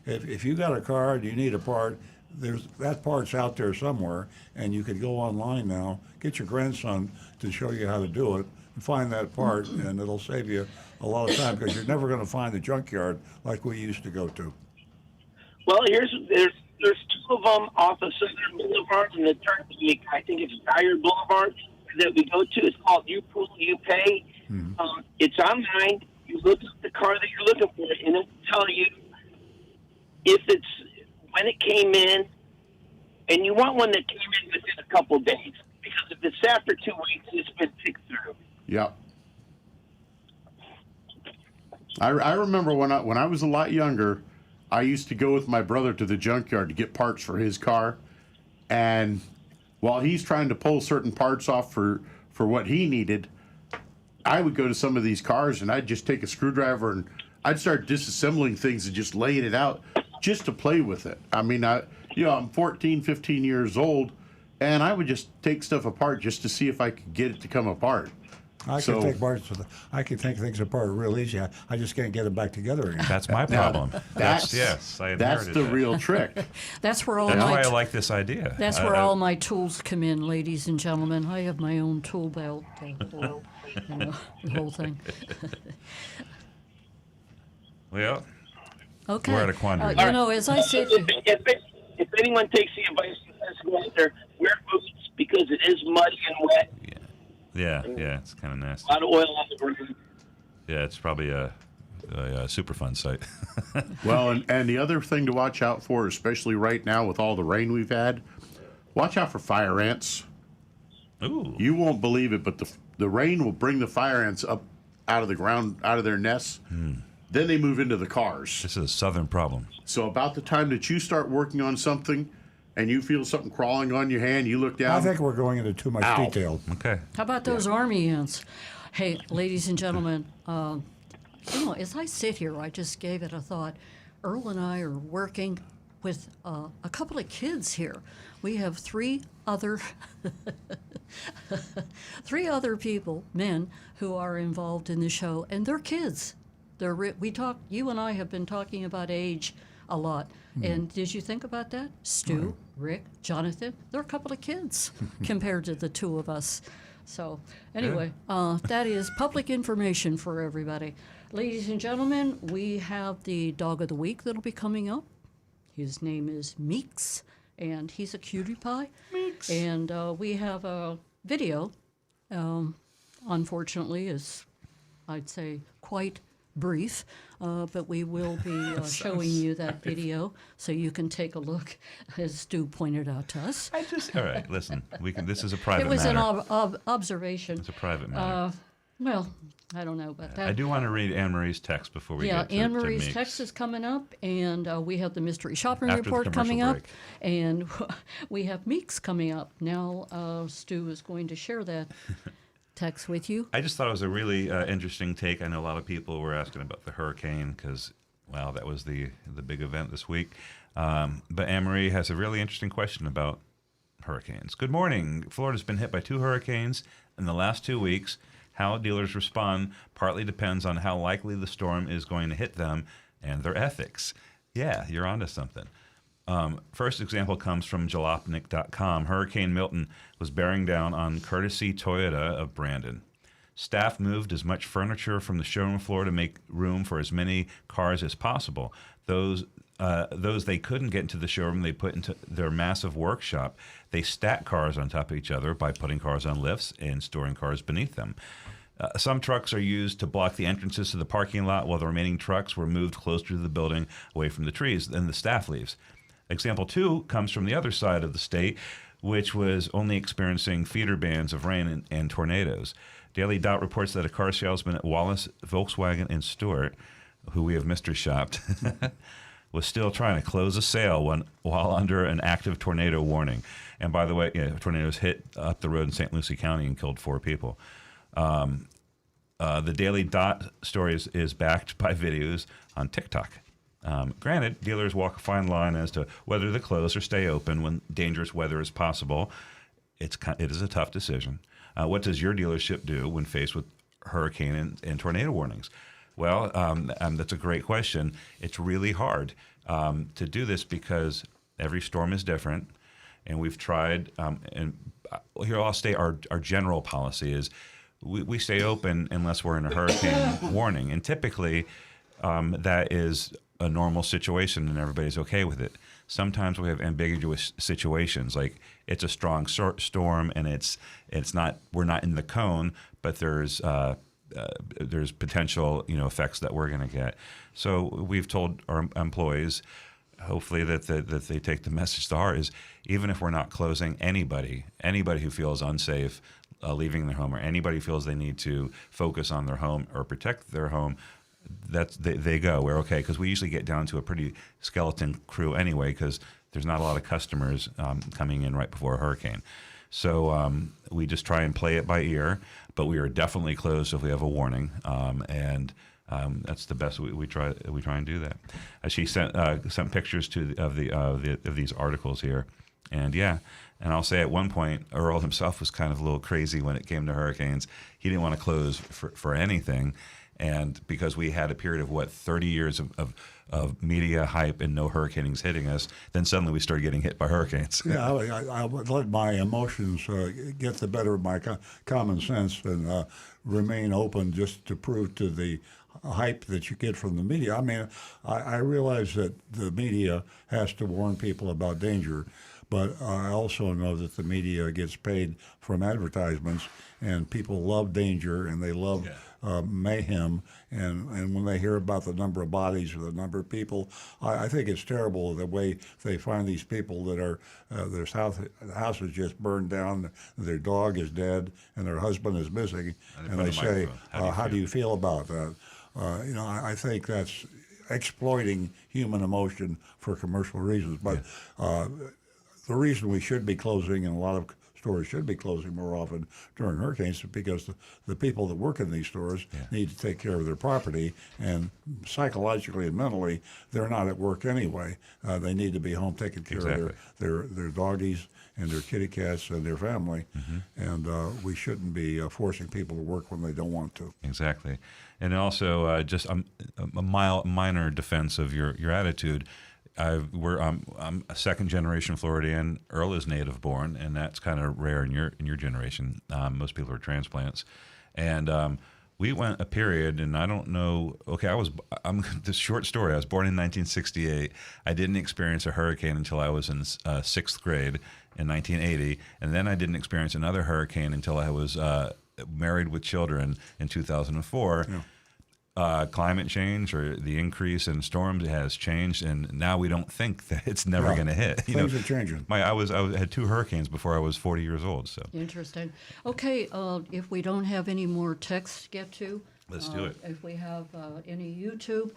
if you got a car and you need a part, that part's out there somewhere, and you could go online now, get your grandson to show you how to do it, and find that part, and it'll save you a lot of time, because you're never going to find the junkyard like we used to go to. Well, there's two of them off of Southern Boulevard and the Turnpike. I think it's Dyer Boulevard that we go to. It's called You Pull, You Pay. Mm-hmm. It's online. You look at the car that you're looking for, and it'll tell you if it's when it came in, and you want one that came in within a couple days, because if it's after 2 weeks, it's been picked through. Yep. I remember when I was a lot younger, I used to go with my brother to the junkyard to get parts for his car, and while he's trying to pull certain parts off for what he needed, I would go to some of these cars and I'd just take a screwdriver and I'd start disassembling things and just laying it out just to play with it. I mean, I'm 14, 15 years old, and I would just take stuff apart just to see if I could get it to come apart. I can take things apart real easy. I just can't get them back together again. That's my problem. That's I inherited that's the that. real trick. That's where all That's my why I like this idea. That's where all my tools come in, ladies and gentlemen. I have my own tool belt, the whole thing. Well, okay. We're at a quandary. As I said, If anyone takes the advice from this winter, wear boots, because it is muddy and wet. Yeah, it's kind of nasty. A lot of oil on the ground. Yeah, it's probably a Superfund site. Well, and the other thing to watch out for, especially right now with all the rain we've had, watch out for fire ants. Ooh. You won't believe it, but the rain will bring the fire ants up out of the ground, out of their nests. Then they move into the cars. This is a southern problem. So about the time that you start working on something and you feel something crawling on your hand, you look down. I think we're going into too much detail. Okay. How about those army ants? Hey, ladies and gentlemen, as I sit here, I just gave it a thought. Earl and I are working with a couple of kids here. We have three other people, men, who are involved in the show, and they're kids. You and I have been talking about age a lot. And did you think about that? Stu, Rick, Jonathan, they're a couple of kids compared to the two of us. So anyway, that is public information for everybody. Ladies and gentlemen, we have the dog of the week that'll be coming up. His name is Meeks, and he's a cutie pie. Meeks. And we have a video, unfortunately, is, I'd say, quite brief, but we will be showing you that video so you can take a look, as Stu pointed out to us. All right, listen. This is a private matter. It was an observation. It's a private matter. Well, I don't know about that. I do want to read Anne Marie's text before we get to Anne Marie's Meeks. text is coming up, and we have the mystery shopping After the report commercial coming up, break. and we have Meeks coming up. Now, Stu is going to share that text with you. I just thought it was a really interesting take. I know a lot of people were asking about the hurricane because, wow, that was the big event this week. But Anne Marie has a really interesting question about hurricanes. Good morning. Florida's been hit by 2 hurricanes in the last 2 weeks. How dealers respond partly depends on how likely the storm is going to hit them and their ethics. Yeah, you're onto something. First example comes from jalopnik.com. Hurricane Milton was bearing down on Courtesy Toyota of Brandon. Staff moved as much furniture from the showroom floor to make room for as many cars as possible. Those they couldn't get into the showroom, they put into their massive workshop. They stacked cars on top of each other by putting cars on lifts and storing cars beneath them. Some trucks are used to block the entrances to the parking lot, while the remaining trucks were moved closer to the building, away from the trees. Then the staff leaves. Example 2 comes from the other side of the state, which was only experiencing feeder bands of rain and tornadoes. Daily Dot reports that a car salesman at Wallace Volkswagen in Stuart, who we have mystery shopped, was still trying to close a sale while under an active tornado warning. And by the way, tornadoes hit up the road in St. Lucie County and killed 4 people. The Daily Dot story is backed by videos on TikTok. Granted, dealers walk a fine line as to whether to close or stay open when dangerous weather is possible. It is a tough decision. What does your dealership do when faced with hurricane and tornado warnings? Well, that's a great question. It's really hard to do this because every storm is different, and we've tried. And here I'll state our general policy is we stay open unless we're in a hurricane warning, and typically that is a normal situation and everybody's okay with it. Sometimes we have ambiguous situations, like it's a strong storm and it's not, we're not in the cone, but there's potential effects that we're going to get. So we've told our employees, hopefully that they take the message to heart, is even if we're not closing, anybody who feels unsafe leaving their home, or anybody who feels they need to focus on their home or protect their home, they go. We're okay, because we usually get down to a pretty skeleton crew anyway, because there's not a lot of customers coming in right before a hurricane. So we just try and play it by ear, but we are definitely closed if we have a warning, and that's the best we try and do that. She sent pictures of these articles here, and and I'll say at one point Earl himself was kind of a little crazy when it came to hurricanes. He didn't want to close for anything. And because we had a period of 30 years of media hype and no hurricanes hitting us, then suddenly we started getting hit by hurricanes. Yeah, I would let my emotions get the better of my common sense and remain open just to prove to the hype that you get from the media. I mean, I realize that the media has to warn people about danger, but I also know that the media gets paid from advertisements, and people love danger and they love mayhem. And when they hear about the number of bodies or the number of people, I think it's terrible the way they find these people that are their house is just burned down, their dog is dead, and their husband is missing, and they say, "How do you feel about that?" I think that's exploiting human emotion for commercial reasons. But the reason we should be closing, and a lot of stores should be closing more often during hurricanes, is because the people that work in these stores need to take care of their property, and psychologically and mentally, they're not at work anyway. They need to be home taking care of their doggies and their kitty cats and their family, and we shouldn't be forcing people to work when they don't want to. Exactly. And also, just a minor defense of your attitude. I'm a second generation Floridian. Earl is native born, and that's kind of rare in your generation. Most people are transplants, and we went a period, and I don't know. Okay, I'm this short story. I was born in 1968. I didn't experience a hurricane until I was in 6th grade in 1980, and then I didn't experience another hurricane until I was married with children in 2004. Yeah. Climate change or the increase in storms has changed, and now we don't think that it's never going to hit. Things are changing. I had 2 hurricanes before I was 40 years old. So interesting. Okay, if we don't have any more texts to get to, let's do it. If we have any YouTube,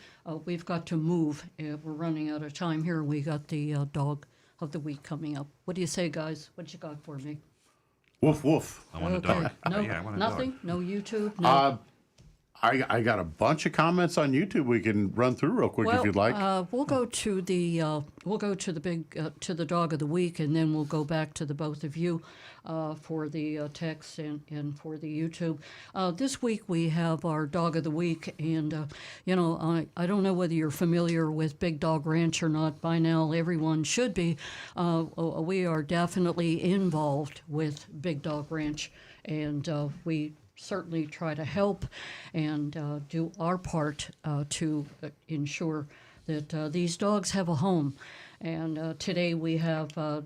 we've got to move. We're running out of time here. We got the dog of the week coming up. What do you say, guys? What you got for me? Woof woof. I want a dog. No, I want a nothing. dog. No YouTube. No. I got a bunch of comments on YouTube we can run through real quick if you'd like. We'll go to the to the dog of the week, and then we'll go back to the both of you for the text and for the YouTube. This week we have our dog of the week, and I don't know whether you're familiar with Big Dog Ranch or not. By now, everyone should be. We are definitely involved with Big Dog Ranch, and we certainly try to help and do our part to ensure that these dogs have a home. And today we have a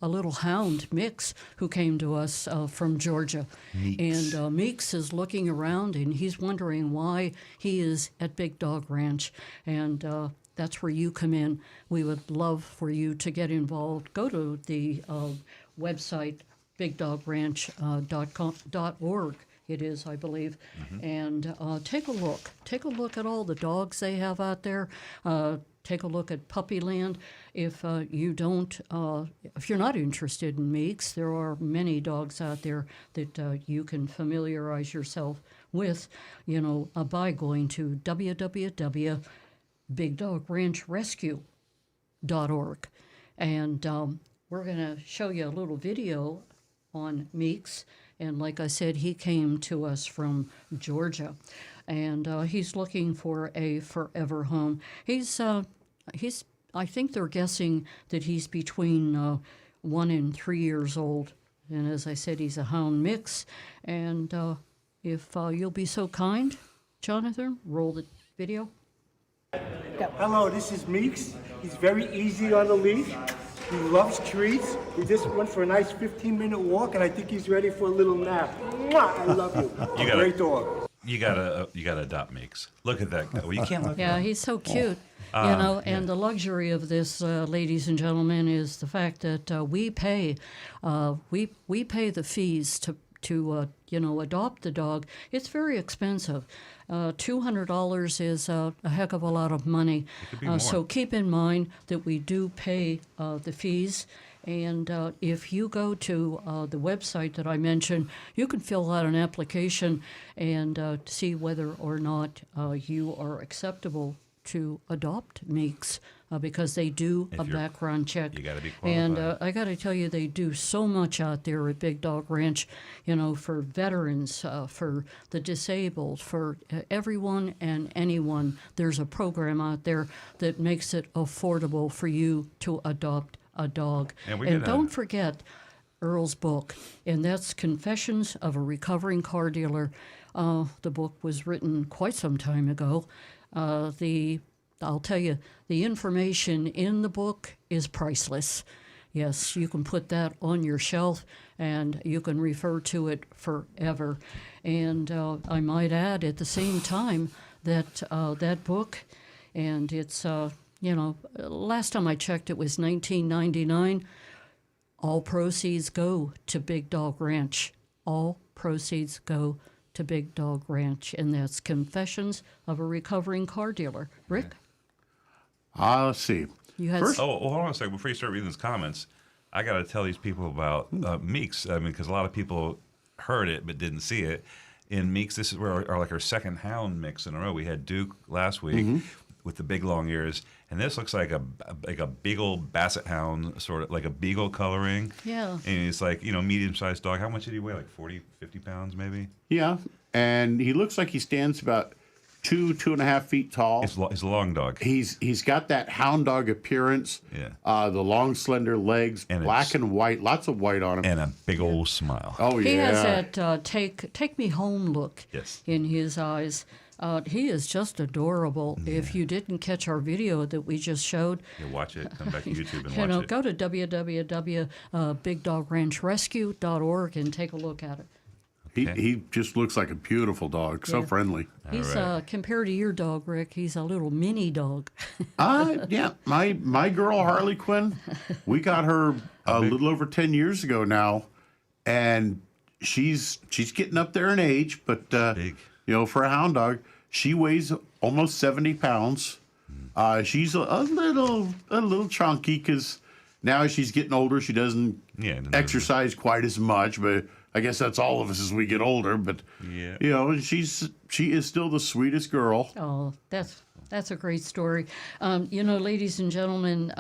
little hound, Mix, who came to us from Georgia. Meeks. And Meeks is looking around and he's wondering why he is at Big Dog Ranch. And that's where you come in. We would love for you to get involved. Go to the website, bigdogranch.org. It is, I believe. And take a look. Take a look at all the dogs they have out there. Take a look at Puppyland. If you don't, if you're not interested in Meeks, there are many dogs out there that you can familiarize yourself with, by going to www.bigdogranchrescue.org. And we're going to show you a little video on Meeks. And like I said, he came to us from Georgia. And he's looking for a forever home. He's I think they're guessing that he's between 1 and 3 years old. And as I said, he's a hound mix. And if you'll be so kind, Jonathan, roll the video. Hello, this is Meeks. He's very easy on the leash. He loves treats. We just went for a nice 15-minute walk, and I think he's ready for a little nap. Mwah! I love you. Great dog. You gotta adopt Meeks. Look at that guy. Well, you can't look. Yeah, he's so cute. And the luxury of this, ladies and gentlemen, is the fact that we pay the fees to adopt the dog. It's very expensive. $200 is a heck of a lot of money. It could be more. So keep in mind that we do pay the fees. And if you go to the website that I mentioned, you can fill out an application and see whether or not you are acceptable to adopt Meeks, because they do a background check. You got to be qualified. And I got to tell you, they do so much out there at Big Dog Ranch, for veterans, for the disabled, for everyone and anyone. There's a program out there that makes it affordable for you to adopt a dog. And don't forget Earl's book, and that's Confessions of a Recovering Car Dealer. The book was written quite some time ago. I'll tell you, the information in the book is priceless. Yes, you can put that on your shelf and you can refer to it forever. And I might add at the same time that that book, and it's, last time I checked it was $19.99. All proceeds go to Big Dog Ranch. All proceeds go to Big Dog Ranch, and that's Confessions of a Recovering Car Dealer. Rick? Let's see. You had hold on a second. Before you start reading these comments, I got to tell these people about Meeks. I mean, because a lot of people heard it but didn't see it. In Meeks, this is where our second hound mix in a row. We had Duke last week with the big long ears, and this looks like a big old basset hound, sort of like a beagle coloring. Yeah. And it's like, medium-sized dog. How much did he weigh? Like 40, 50 pounds maybe? Yeah, and he looks like he stands about 2.5 feet tall. He's a long dog. He's got that hound dog appearance. Yeah. The long, slender legs, and black and white, lots of white on him, and a big old smile. Oh yeah. He has that take me home look in his eyes. He is just adorable. Yeah. If you didn't catch our video that we just showed, watch it. Come back to YouTube and watch it. Go to www.bigdogranchrescue.org and take a look at it. He just looks like a beautiful dog, so friendly. He's compared to your dog, Rick, he's a little mini dog. Yeah, my girl Harley Quinn, we got her a little over 10 years ago now, and she's getting up there in age, but for a hound dog, she weighs almost 70 pounds. She's a little chunky because now she's getting older. She doesn't exercise quite as much, but I guess that's all of us as we get older. But she is still the sweetest girl. Oh, that's a great story. Ladies and gentlemen,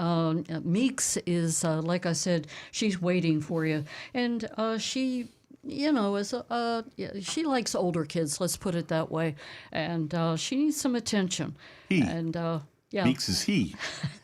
Meeks is like I said, she's waiting for you, and she. She likes older kids, let's put it that way. And she needs some attention. And, Yeah. Meeks is he.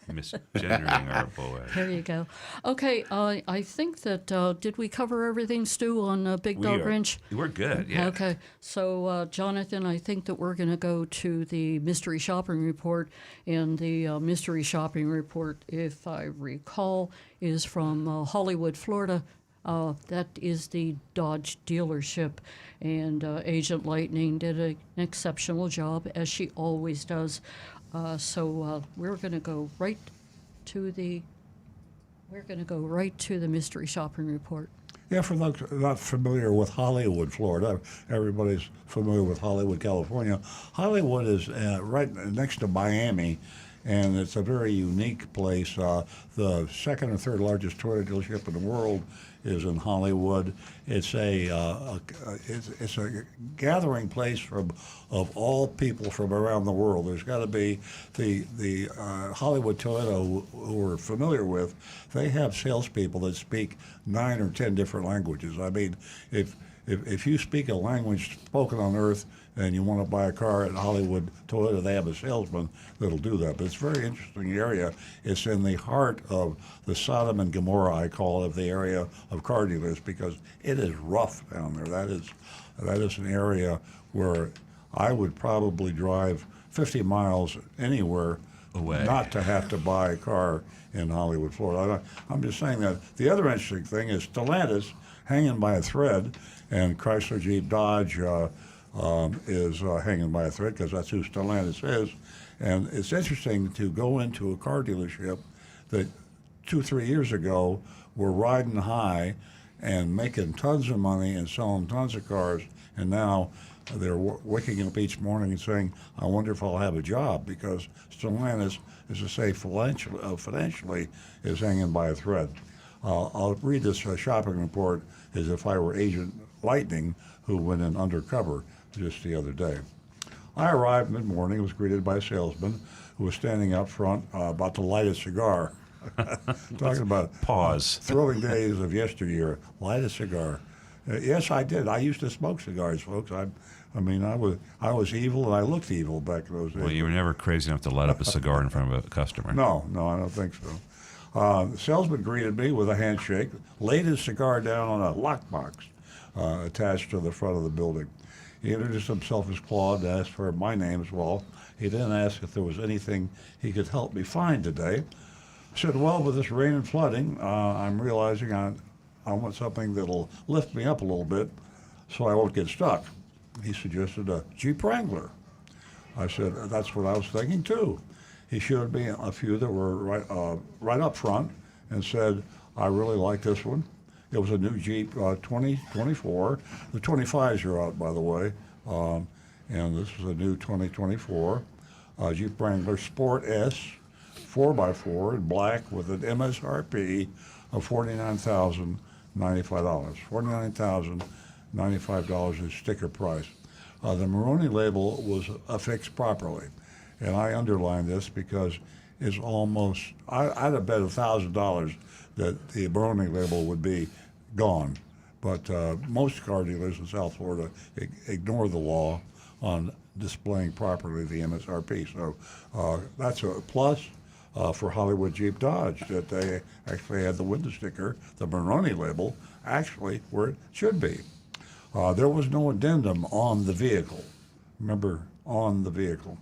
Misgendering our boy. There you go. Okay, I think that, did we cover everything, Stu, on Big Dog Ranch? We're good, yeah. Okay, so Jonathan, I think that we're going to go to the mystery shopping report, and the mystery shopping report, if I recall, is from Hollywood, Florida. That is the Dodge dealership, and Agent Lightning did an exceptional job, as she always does. So we're going to go right to the mystery shopping report. Yeah, for those not familiar with Hollywood, Florida, everybody's familiar with Hollywood, California. Hollywood is right next to Miami, and it's a very unique place. The second or third largest Toyota dealership in the world is in Hollywood. It's it's a gathering place of all people from around the world. There's got to be the Hollywood Toyota who we're familiar with. They have salespeople that speak 9 or 10 different languages. I mean, if you speak a language spoken on Earth and you want to buy a car at Hollywood Toyota, they have a salesman that'll do that. But it's a very interesting area. It's in the heart of the Sodom and Gomorrah, I call it, the area of car dealers, because it is rough down there. That is an area where I would probably drive 50 miles anywhere away not to have to buy a car in Hollywood, Florida. I'm just saying that. The other interesting thing is Stellantis hanging by a thread, and Chrysler, Jeep, Dodge is hanging by a thread, because that's who Stellantis is. And it's interesting to go into a car dealership that 2-3 years ago were riding high and making tons of money and selling tons of cars, and now they're waking up each morning and saying, I wonder if I'll have a job, because Stellantis, as I say, financially is hanging by a thread. I'll read this shopping report as if I were Agent Lightning, who went in undercover just the other day. I arrived mid-morning, was greeted by a salesman who was standing up front about to light a cigar. Talking about pause. Thrilling days of yesteryear. Light a cigar. Yes, I did. I used to smoke cigars, folks. I was evil, and I looked evil back in those days. Well, you were never crazy enough to light up a cigar in front of a customer. No, I don't think so. The salesman greeted me with a handshake, laid his cigar down on a lockbox attached to the front of the building. He introduced himself as Claude, asked for my name as well. He then asked if there was anything he could help me find today. I said, well, with this rain and flooding, I'm realizing I want something that'll lift me up a little bit so I won't get stuck. He suggested a Jeep Wrangler. I said, that's what I was thinking too. He showed me a few that were right up front and said, I really like this one. It was a new Jeep 2024. The 25s are out, by the way. And this is a new 2024 Jeep Wrangler Sport S 4x4 in black with an MSRP of $49,095. $49,095 is sticker price. The Maroni label was affixed properly. And I underline this because it's almost, I'd have bet $1,000 that the Maroni label would be gone. But most car dealers in South Florida ignore the law on displaying properly the MSRP. So that's a plus for Hollywood Jeep Dodge, that they actually had the window sticker, the Maroni label, actually where it should be. There was no addendum on the vehicle. Remember, on the vehicle.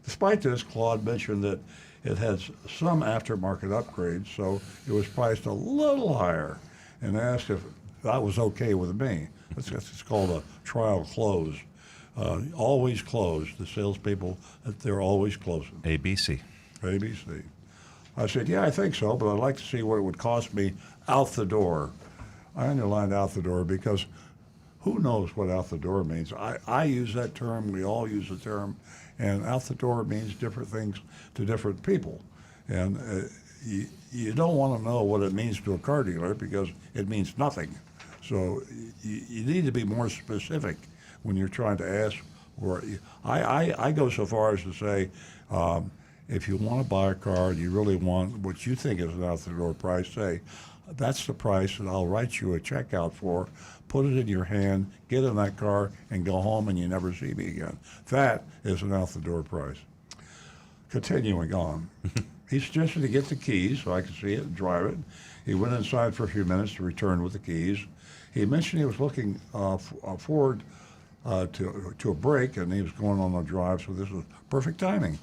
Despite this, Claude mentioned that it had some aftermarket upgrades, so it was priced a little higher, and asked if that was okay with me. It's called a trial close. Always closed. The salespeople, they're always closing. ABC. ABC. I said, yeah, I think so, but I'd like to see what it would cost me out the door. I underlined out the door because who knows what out the door means? I use that term, we all use the term, and out the door means different things to different people. And you don't want to know what it means to a car dealer because it means nothing. So you need to be more specific when you're trying to ask. Or I go so far as to say, if you want to buy a car and you really want what you think is an out the door price, say, that's the price and I'll write you a check out for, put it in your hand, get in that car, and go home and you never see me again. That is an out the door price. Continuing on, he suggested he get the keys so I could see it and drive it. He went inside for a few minutes to return with the keys. He mentioned he was looking forward to a break, and he was going on a drive, so this was perfect timing.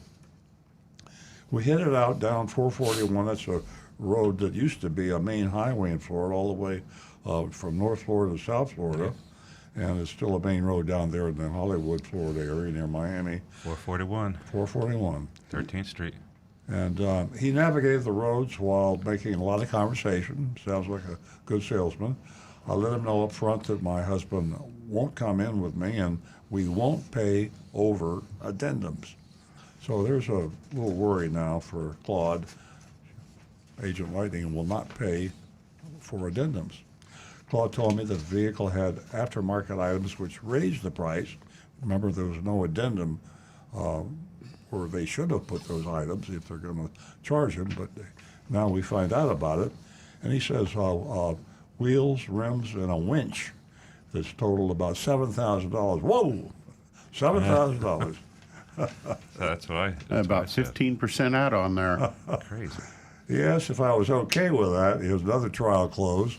We headed out down 441. That's a road that used to be a main highway in Florida, all the way from North Florida to South Florida. And it's still a main road down there in the Hollywood, Florida area near Miami. 441. 441. 13th Street. And he navigated the roads while making a lot of conversation. Sounds like a good salesman. I let him know up front that my husband won't come in with me and we won't pay over addendums. So there's a little worry now for Claude. Agent Lightning will not pay for addendums. Claude told me that the vehicle had aftermarket items which raised the price. Remember, there was no addendum where they should have put those items if they're going to charge him, but now we find out about it. And he says wheels, rims, and a winch that's totaled about $7,000. Whoa! $7,000. That's why. About 15% out on there. Crazy. He asked if I was okay with that. He was another trial closed.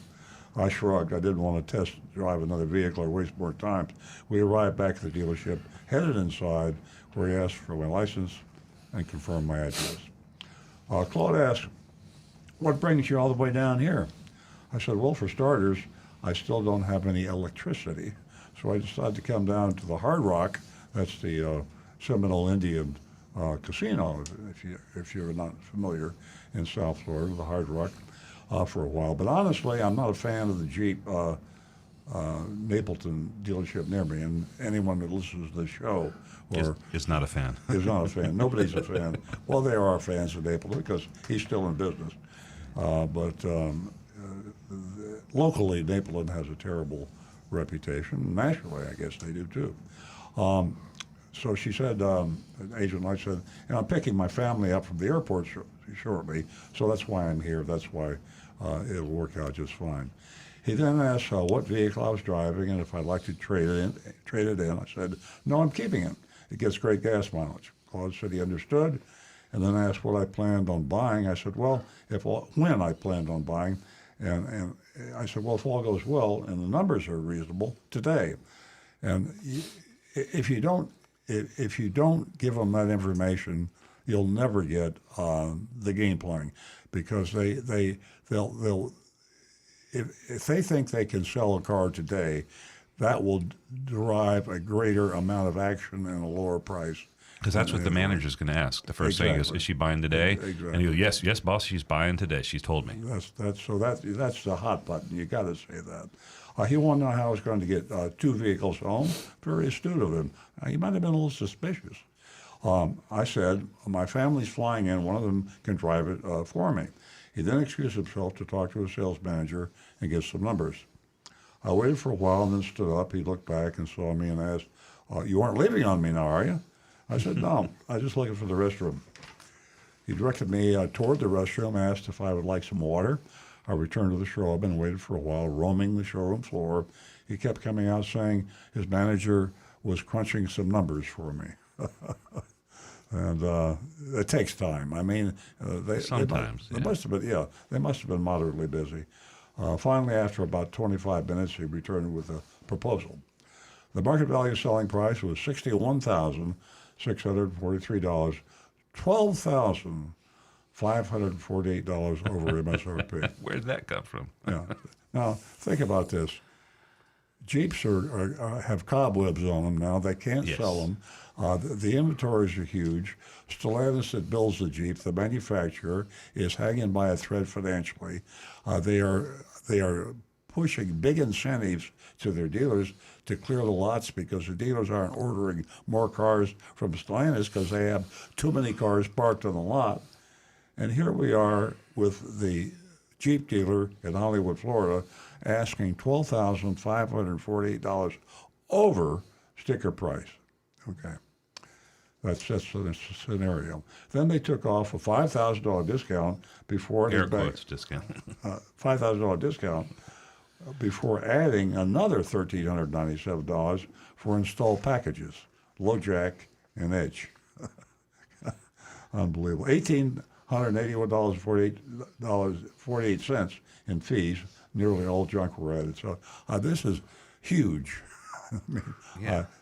I shrugged. I didn't want to test drive another vehicle or waste more time. We arrived back at the dealership, headed inside, where he asked for my license and confirmed my address. Claude asked, "What brings you all the way down here?" I said, "Well, for starters, I still don't have any electricity, so I decided to come down to the Hard Rock. That's the Seminole Indian casino, if you're not familiar, in South Florida, the Hard Rock, for a while. But honestly, I'm not a fan of the Jeep Napleton dealership near me, and anyone that listens to the show is not a fan. Is not a fan. Nobody's a fan. Well, they are fans of Napleton because he's still in business. But locally, Napleton has a terrible reputation. Nationally, I guess they do too. So she said, Agent Knight said, and I'm picking my family up from the airport shortly, so that's why I'm here. That's why it'll work out just fine. He then asked what vehicle I was driving and if I'd like to trade it in. I said, no, I'm keeping it. It gets great gas mileage. Claude said he understood, and then asked what I planned on buying. I said, well, when I planned on buying, and I said, well, if all goes well and the numbers are reasonable, today. And if you don't give them that information, you'll never get the game playing, because they'll if they think they can sell a car today, that will derive a greater amount of action and a lower price. Because that's what the manager's going to ask. The first thing is she buying today? Exactly. And you go, yes, boss, she's buying today. She's told me. That's the hot button. You got to say that. He wanted to know how I was going to get two vehicles home. Very astute of him. He might have been a little suspicious. I said, my family's flying in. One of them can drive it for me. He then excused himself to talk to a sales manager and get some numbers. I waited for a while and then stood up. He looked back and saw me and asked, you aren't leaving on me now, are you? I said, no, I was just looking for the restroom. He directed me toward the restroom, asked if I would like some water. I returned to the showroom and waited for a while, roaming the showroom floor. He kept coming out saying his manager was crunching some numbers for me. And it takes time. I mean, they must have been moderately busy. Finally, after about 25 minutes, he returned with a proposal. The market value selling price was $61,643, $12,548 over MSRP. Where did that come from? Yeah. Now, think about this. Jeeps have cobwebs on them now. They can't sell them. The inventories are huge. Stellantis, that builds the Jeep, the manufacturer, is hanging by a thread financially. They are pushing big incentives to their dealers to clear the lots because the dealers aren't ordering more cars from Stellantis because they have too many cars parked on the lot. And here we are with the Jeep dealer in Hollywood, Florida, asking $12,548 over sticker price. Okay. That's the scenario. Then they took off a $5,000 discount before air quotes discount. $5,000 discount before adding another $1,397 for installed packages, low jack and edge. Unbelievable. $1,881.48 in fees. Nearly all junk were added. So this is huge. I mean,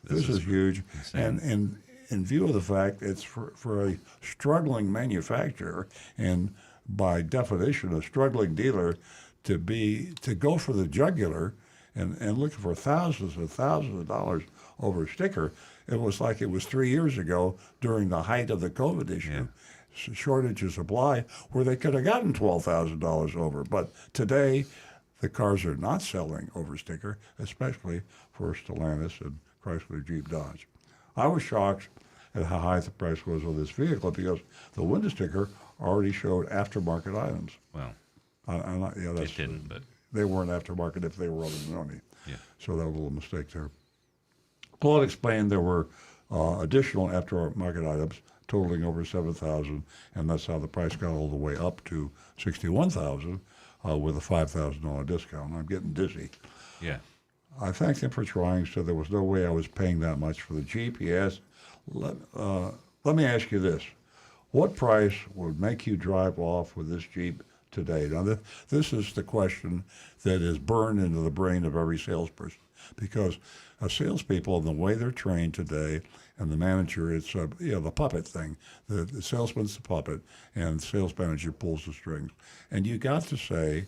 this is huge. insane. And in view of the fact it's for a struggling manufacturer, and by definition a struggling dealer, to go for the jugular and looking for thousands and thousands of dollars over a sticker, it was like it was 3 years ago during the height of the COVID issue. Shortage of supply, where they could have gotten $12,000 over. But today, the cars are not selling over sticker, especially for Stellantis and Chrysler, Jeep, Dodge. I was shocked at how high the price was of this vehicle because the window sticker already showed aftermarket items. Well, it didn't, but they weren't aftermarket if they were other money. Yeah. So that was a little mistake there. Claude explained there were additional aftermarket items totaling over $7,000, and that's how the price got all the way up to $61,000 with a $5,000 discount. I'm getting dizzy. Yeah. I thanked him for trying, said there was no way I was paying that much for the Jeep. He asked, let me ask you this. What price would make you drive off with this Jeep today? Now, this is the question that is burned into the brain of every salesperson, because salespeople, and the way they're trained today, and the manager, it's the puppet thing. The salesman's the puppet, and the sales manager pulls the strings. And you got to say,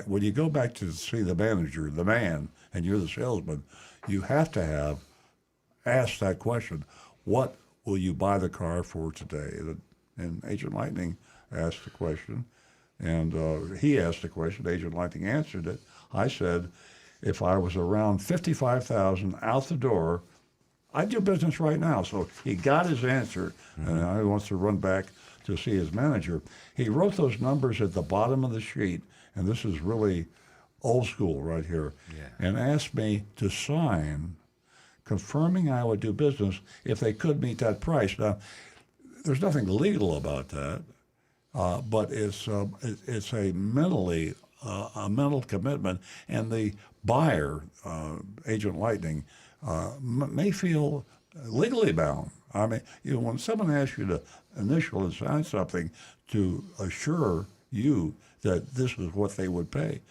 when you go back to see the manager, the man, and you're the salesman, you have to have asked that question: what will you buy the car for today? And Agent Lightning asked the question, and he asked the question. Agent Lightning answered it. I said, if I was around $55,000 out the door, I'd do business right now. So he got his answer, and now he wants to run back to see his manager. He wrote those numbers at the bottom of the sheet, and this is really old school right here, and asked me to sign confirming I would do business if they could meet that price. Now, there's nothing legal about that, but it's a mental commitment, and the buyer, Agent Lightning, may feel legally bound. I mean, when someone asks you to initial and sign something to assure you that this is what they would pay,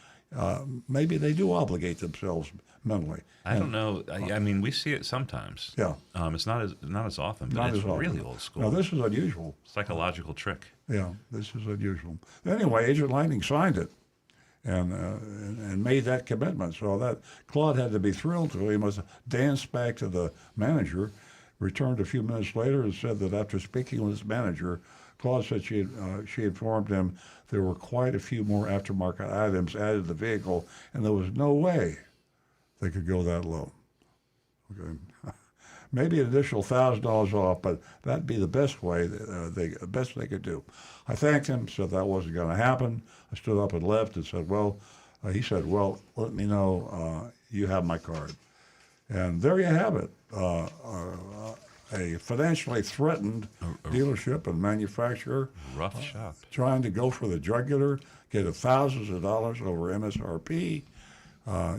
maybe they do obligate themselves mentally. I don't know. I mean, we see it sometimes. Yeah. It's not as often, but it's really old school. Now, this is unusual. Psychological trick. Yeah, this is unusual. Anyway, Agent Lightning signed it and made that commitment. So that Claude had to be thrilled. So he must have danced back to the manager, returned a few minutes later, and said that after speaking with his manager, Claude said she informed him there were quite a few more aftermarket items added to the vehicle, and there was no way they could go that low. Okay. Maybe an additional $1,000 off, but that'd be the best way, the best they could do. I thanked him, said that wasn't going to happen. I stood up and left and said, he said, let me know you have my card. And there you have it. A financially threatened dealership and manufacturer. Rough shop. Trying to go for the jugular, get thousands of dollars over MSRP.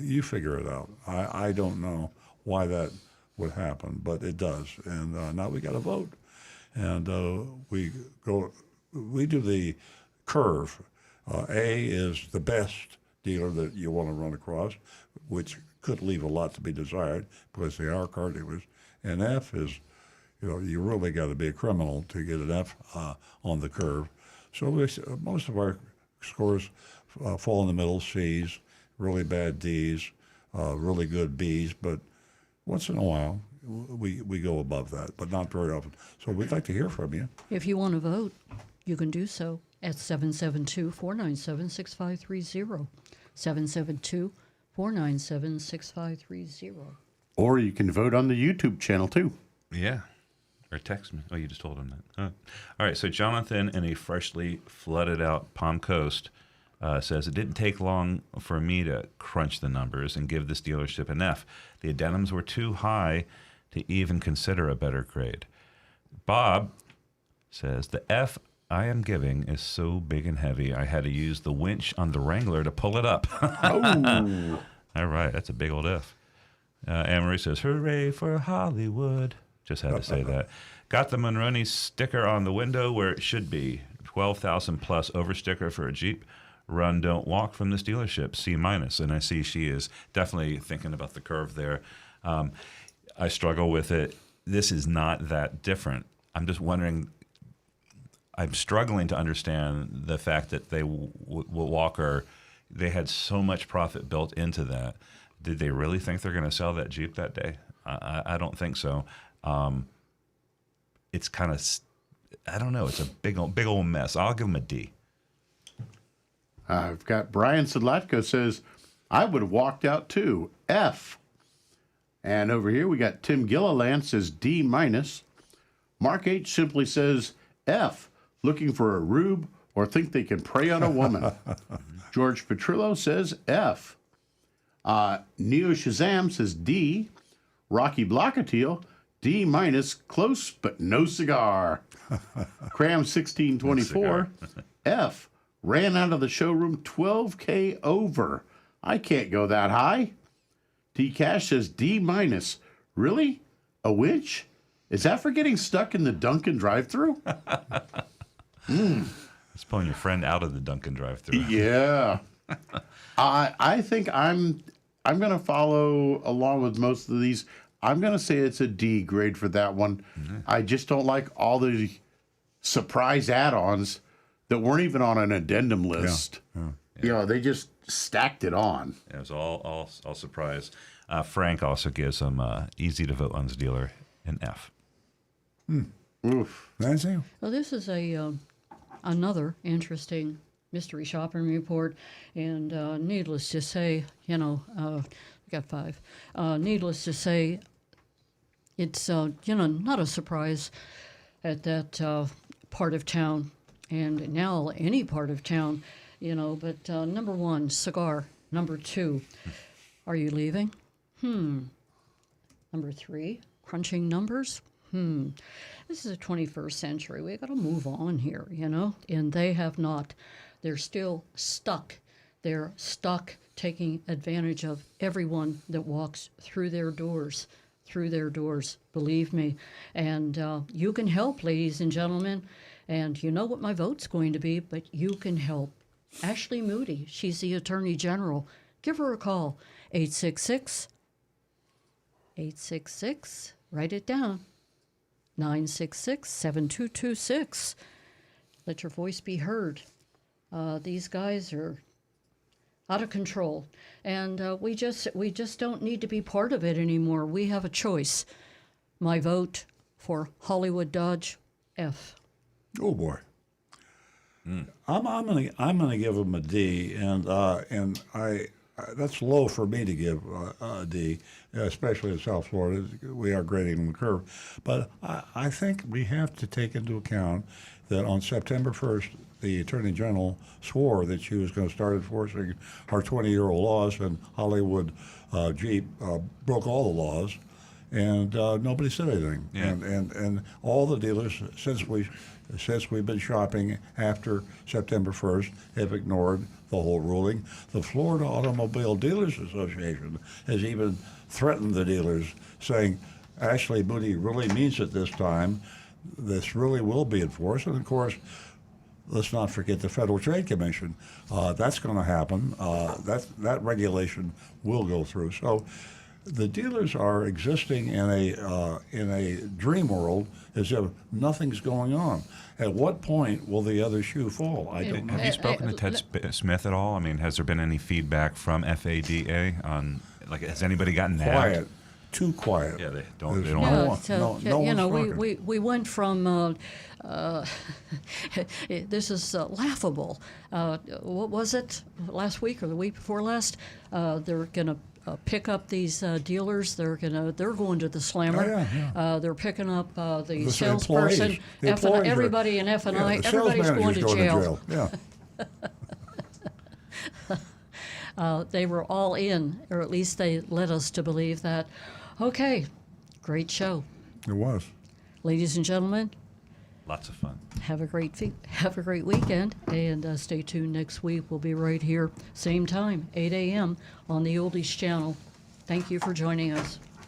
You figure it out. I don't know why that would happen, but it does. And now we got to vote. And we do the curve. A is the best dealer that you want to run across, which could leave a lot to be desired because they are car dealers. And F is, you really got to be a criminal to get an F on the curve. So most of our scores fall in the middle, C's, really bad D's, really good B's, but once in a while we go above that, but not very often. So we'd like to hear from you. If you want to vote, you can do so at 772-497-6530. 772-497-6530. Or you can vote on the YouTube channel, too. Yeah. Or text me. Oh, you just told him that. All right, so Jonathan in a freshly flooded out Palm Coast says, it didn't take long for me to crunch the numbers and give this dealership an F. The addendums were too high to even consider a better grade. Bob says, the F I am giving is so big and heavy, I had to use the winch on the Wrangler to pull it up. Oh. All right, that's a big old F. Anne-Marie says, hooray for Hollywood. Just had to say that. Got the Monroney sticker on the window where it should be. 12,000 plus over sticker for a Jeep. Run, don't walk from this dealership. C minus. And I see she is definitely thinking about the curve there. I struggle with it. This is not that different. I'm just wondering. I'm struggling to understand the fact that they Walker. They had so much profit built into that. Did they really think they're going to sell that Jeep that day? I don't think so. It's kind of, I don't know. It's a big old mess. I'll give them a D. I've got Brian Sedlatko says, I would have walked out too. F. And over here we got Tim Gilliland says D minus. Mark H simply says F. Looking for a rube or think they can prey on a woman. George Petrillo says F. Neo Shazam says D. Rocky Blockatiel, D minus, close but no cigar. Cram 1624, F. Ran out of the showroom 12K over. I can't go that high. T Cash says D minus. Really? A winch? Is that for getting stuck in the Dunkin' drive-thru? It's pulling your friend out of the Dunkin' drive-thru. Yeah. I think I'm going to follow along with most of these. I'm going to say it's a D grade for that one. Mm-hmm. I just don't like all the surprise add-ons that weren't even on an addendum list. Yeah. You know, they just stacked it on. It was all surprise. Frank also gives them easy to vote on his dealer an F. Oof. Nancy? Well, this is another interesting mystery shopping report, and needless to say, we got 5. Needless to say, it's not a surprise at that part of town, and now any part of town, But number 1, cigar. Number 2, are you leaving? Number 3, crunching numbers. This is the 21st century. We got to move on here, And they have not. They're still stuck. They're stuck taking advantage of everyone that walks through their doors. Believe me. And you can help, ladies and gentlemen. And you know what my vote's going to be, but you can help. Ashley Moody, she's the Attorney General. Give her a call. 866, write it down. 966-7226. Let your voice be heard. These guys are out of control, and we just don't need to be part of it anymore. We have a choice. My vote for Hollywood Dodge, F. Oh boy. I'm gonna give them a D, and I that's low for me to give a D, especially in South Florida. We are grading the curve. But I think we have to take into account that on September 1st, the Attorney General swore that she was going to start enforcing our 20-year-old laws, and Hollywood Jeep broke all the laws, and nobody said anything. Yeah. And all the dealers, since we've been shopping after September 1st, have ignored the whole ruling. The Florida Automobile Dealers Association has even threatened the dealers, saying, Ashley Moody really means it this time. This really will be enforced. And, of course, let's not forget the Federal Trade Commission. That's going to happen. That regulation will go through. So the dealers are existing in a dream world as if nothing's going on. At what point will the other shoe fall? I don't know. Have you spoken to Ted Smith at all? I mean, has there been any feedback from FADA on, has anybody gotten nabbed? Quiet. Too quiet. Yeah, they don't. We went from this is laughable. What was it last week or the week before last? They're going to pick up these dealers. They're going to the slammer. They're picking up the salesperson. Everybody in F&I. Everybody's going to jail. Yeah. They were all in, or at least they led us to believe that. Okay, great show. It was. Ladies and gentlemen, lots of fun. Have a great weekend, and stay tuned next week. We'll be right here, same time, 8 a.m. on the Oldies Channel. Thank you for joining us.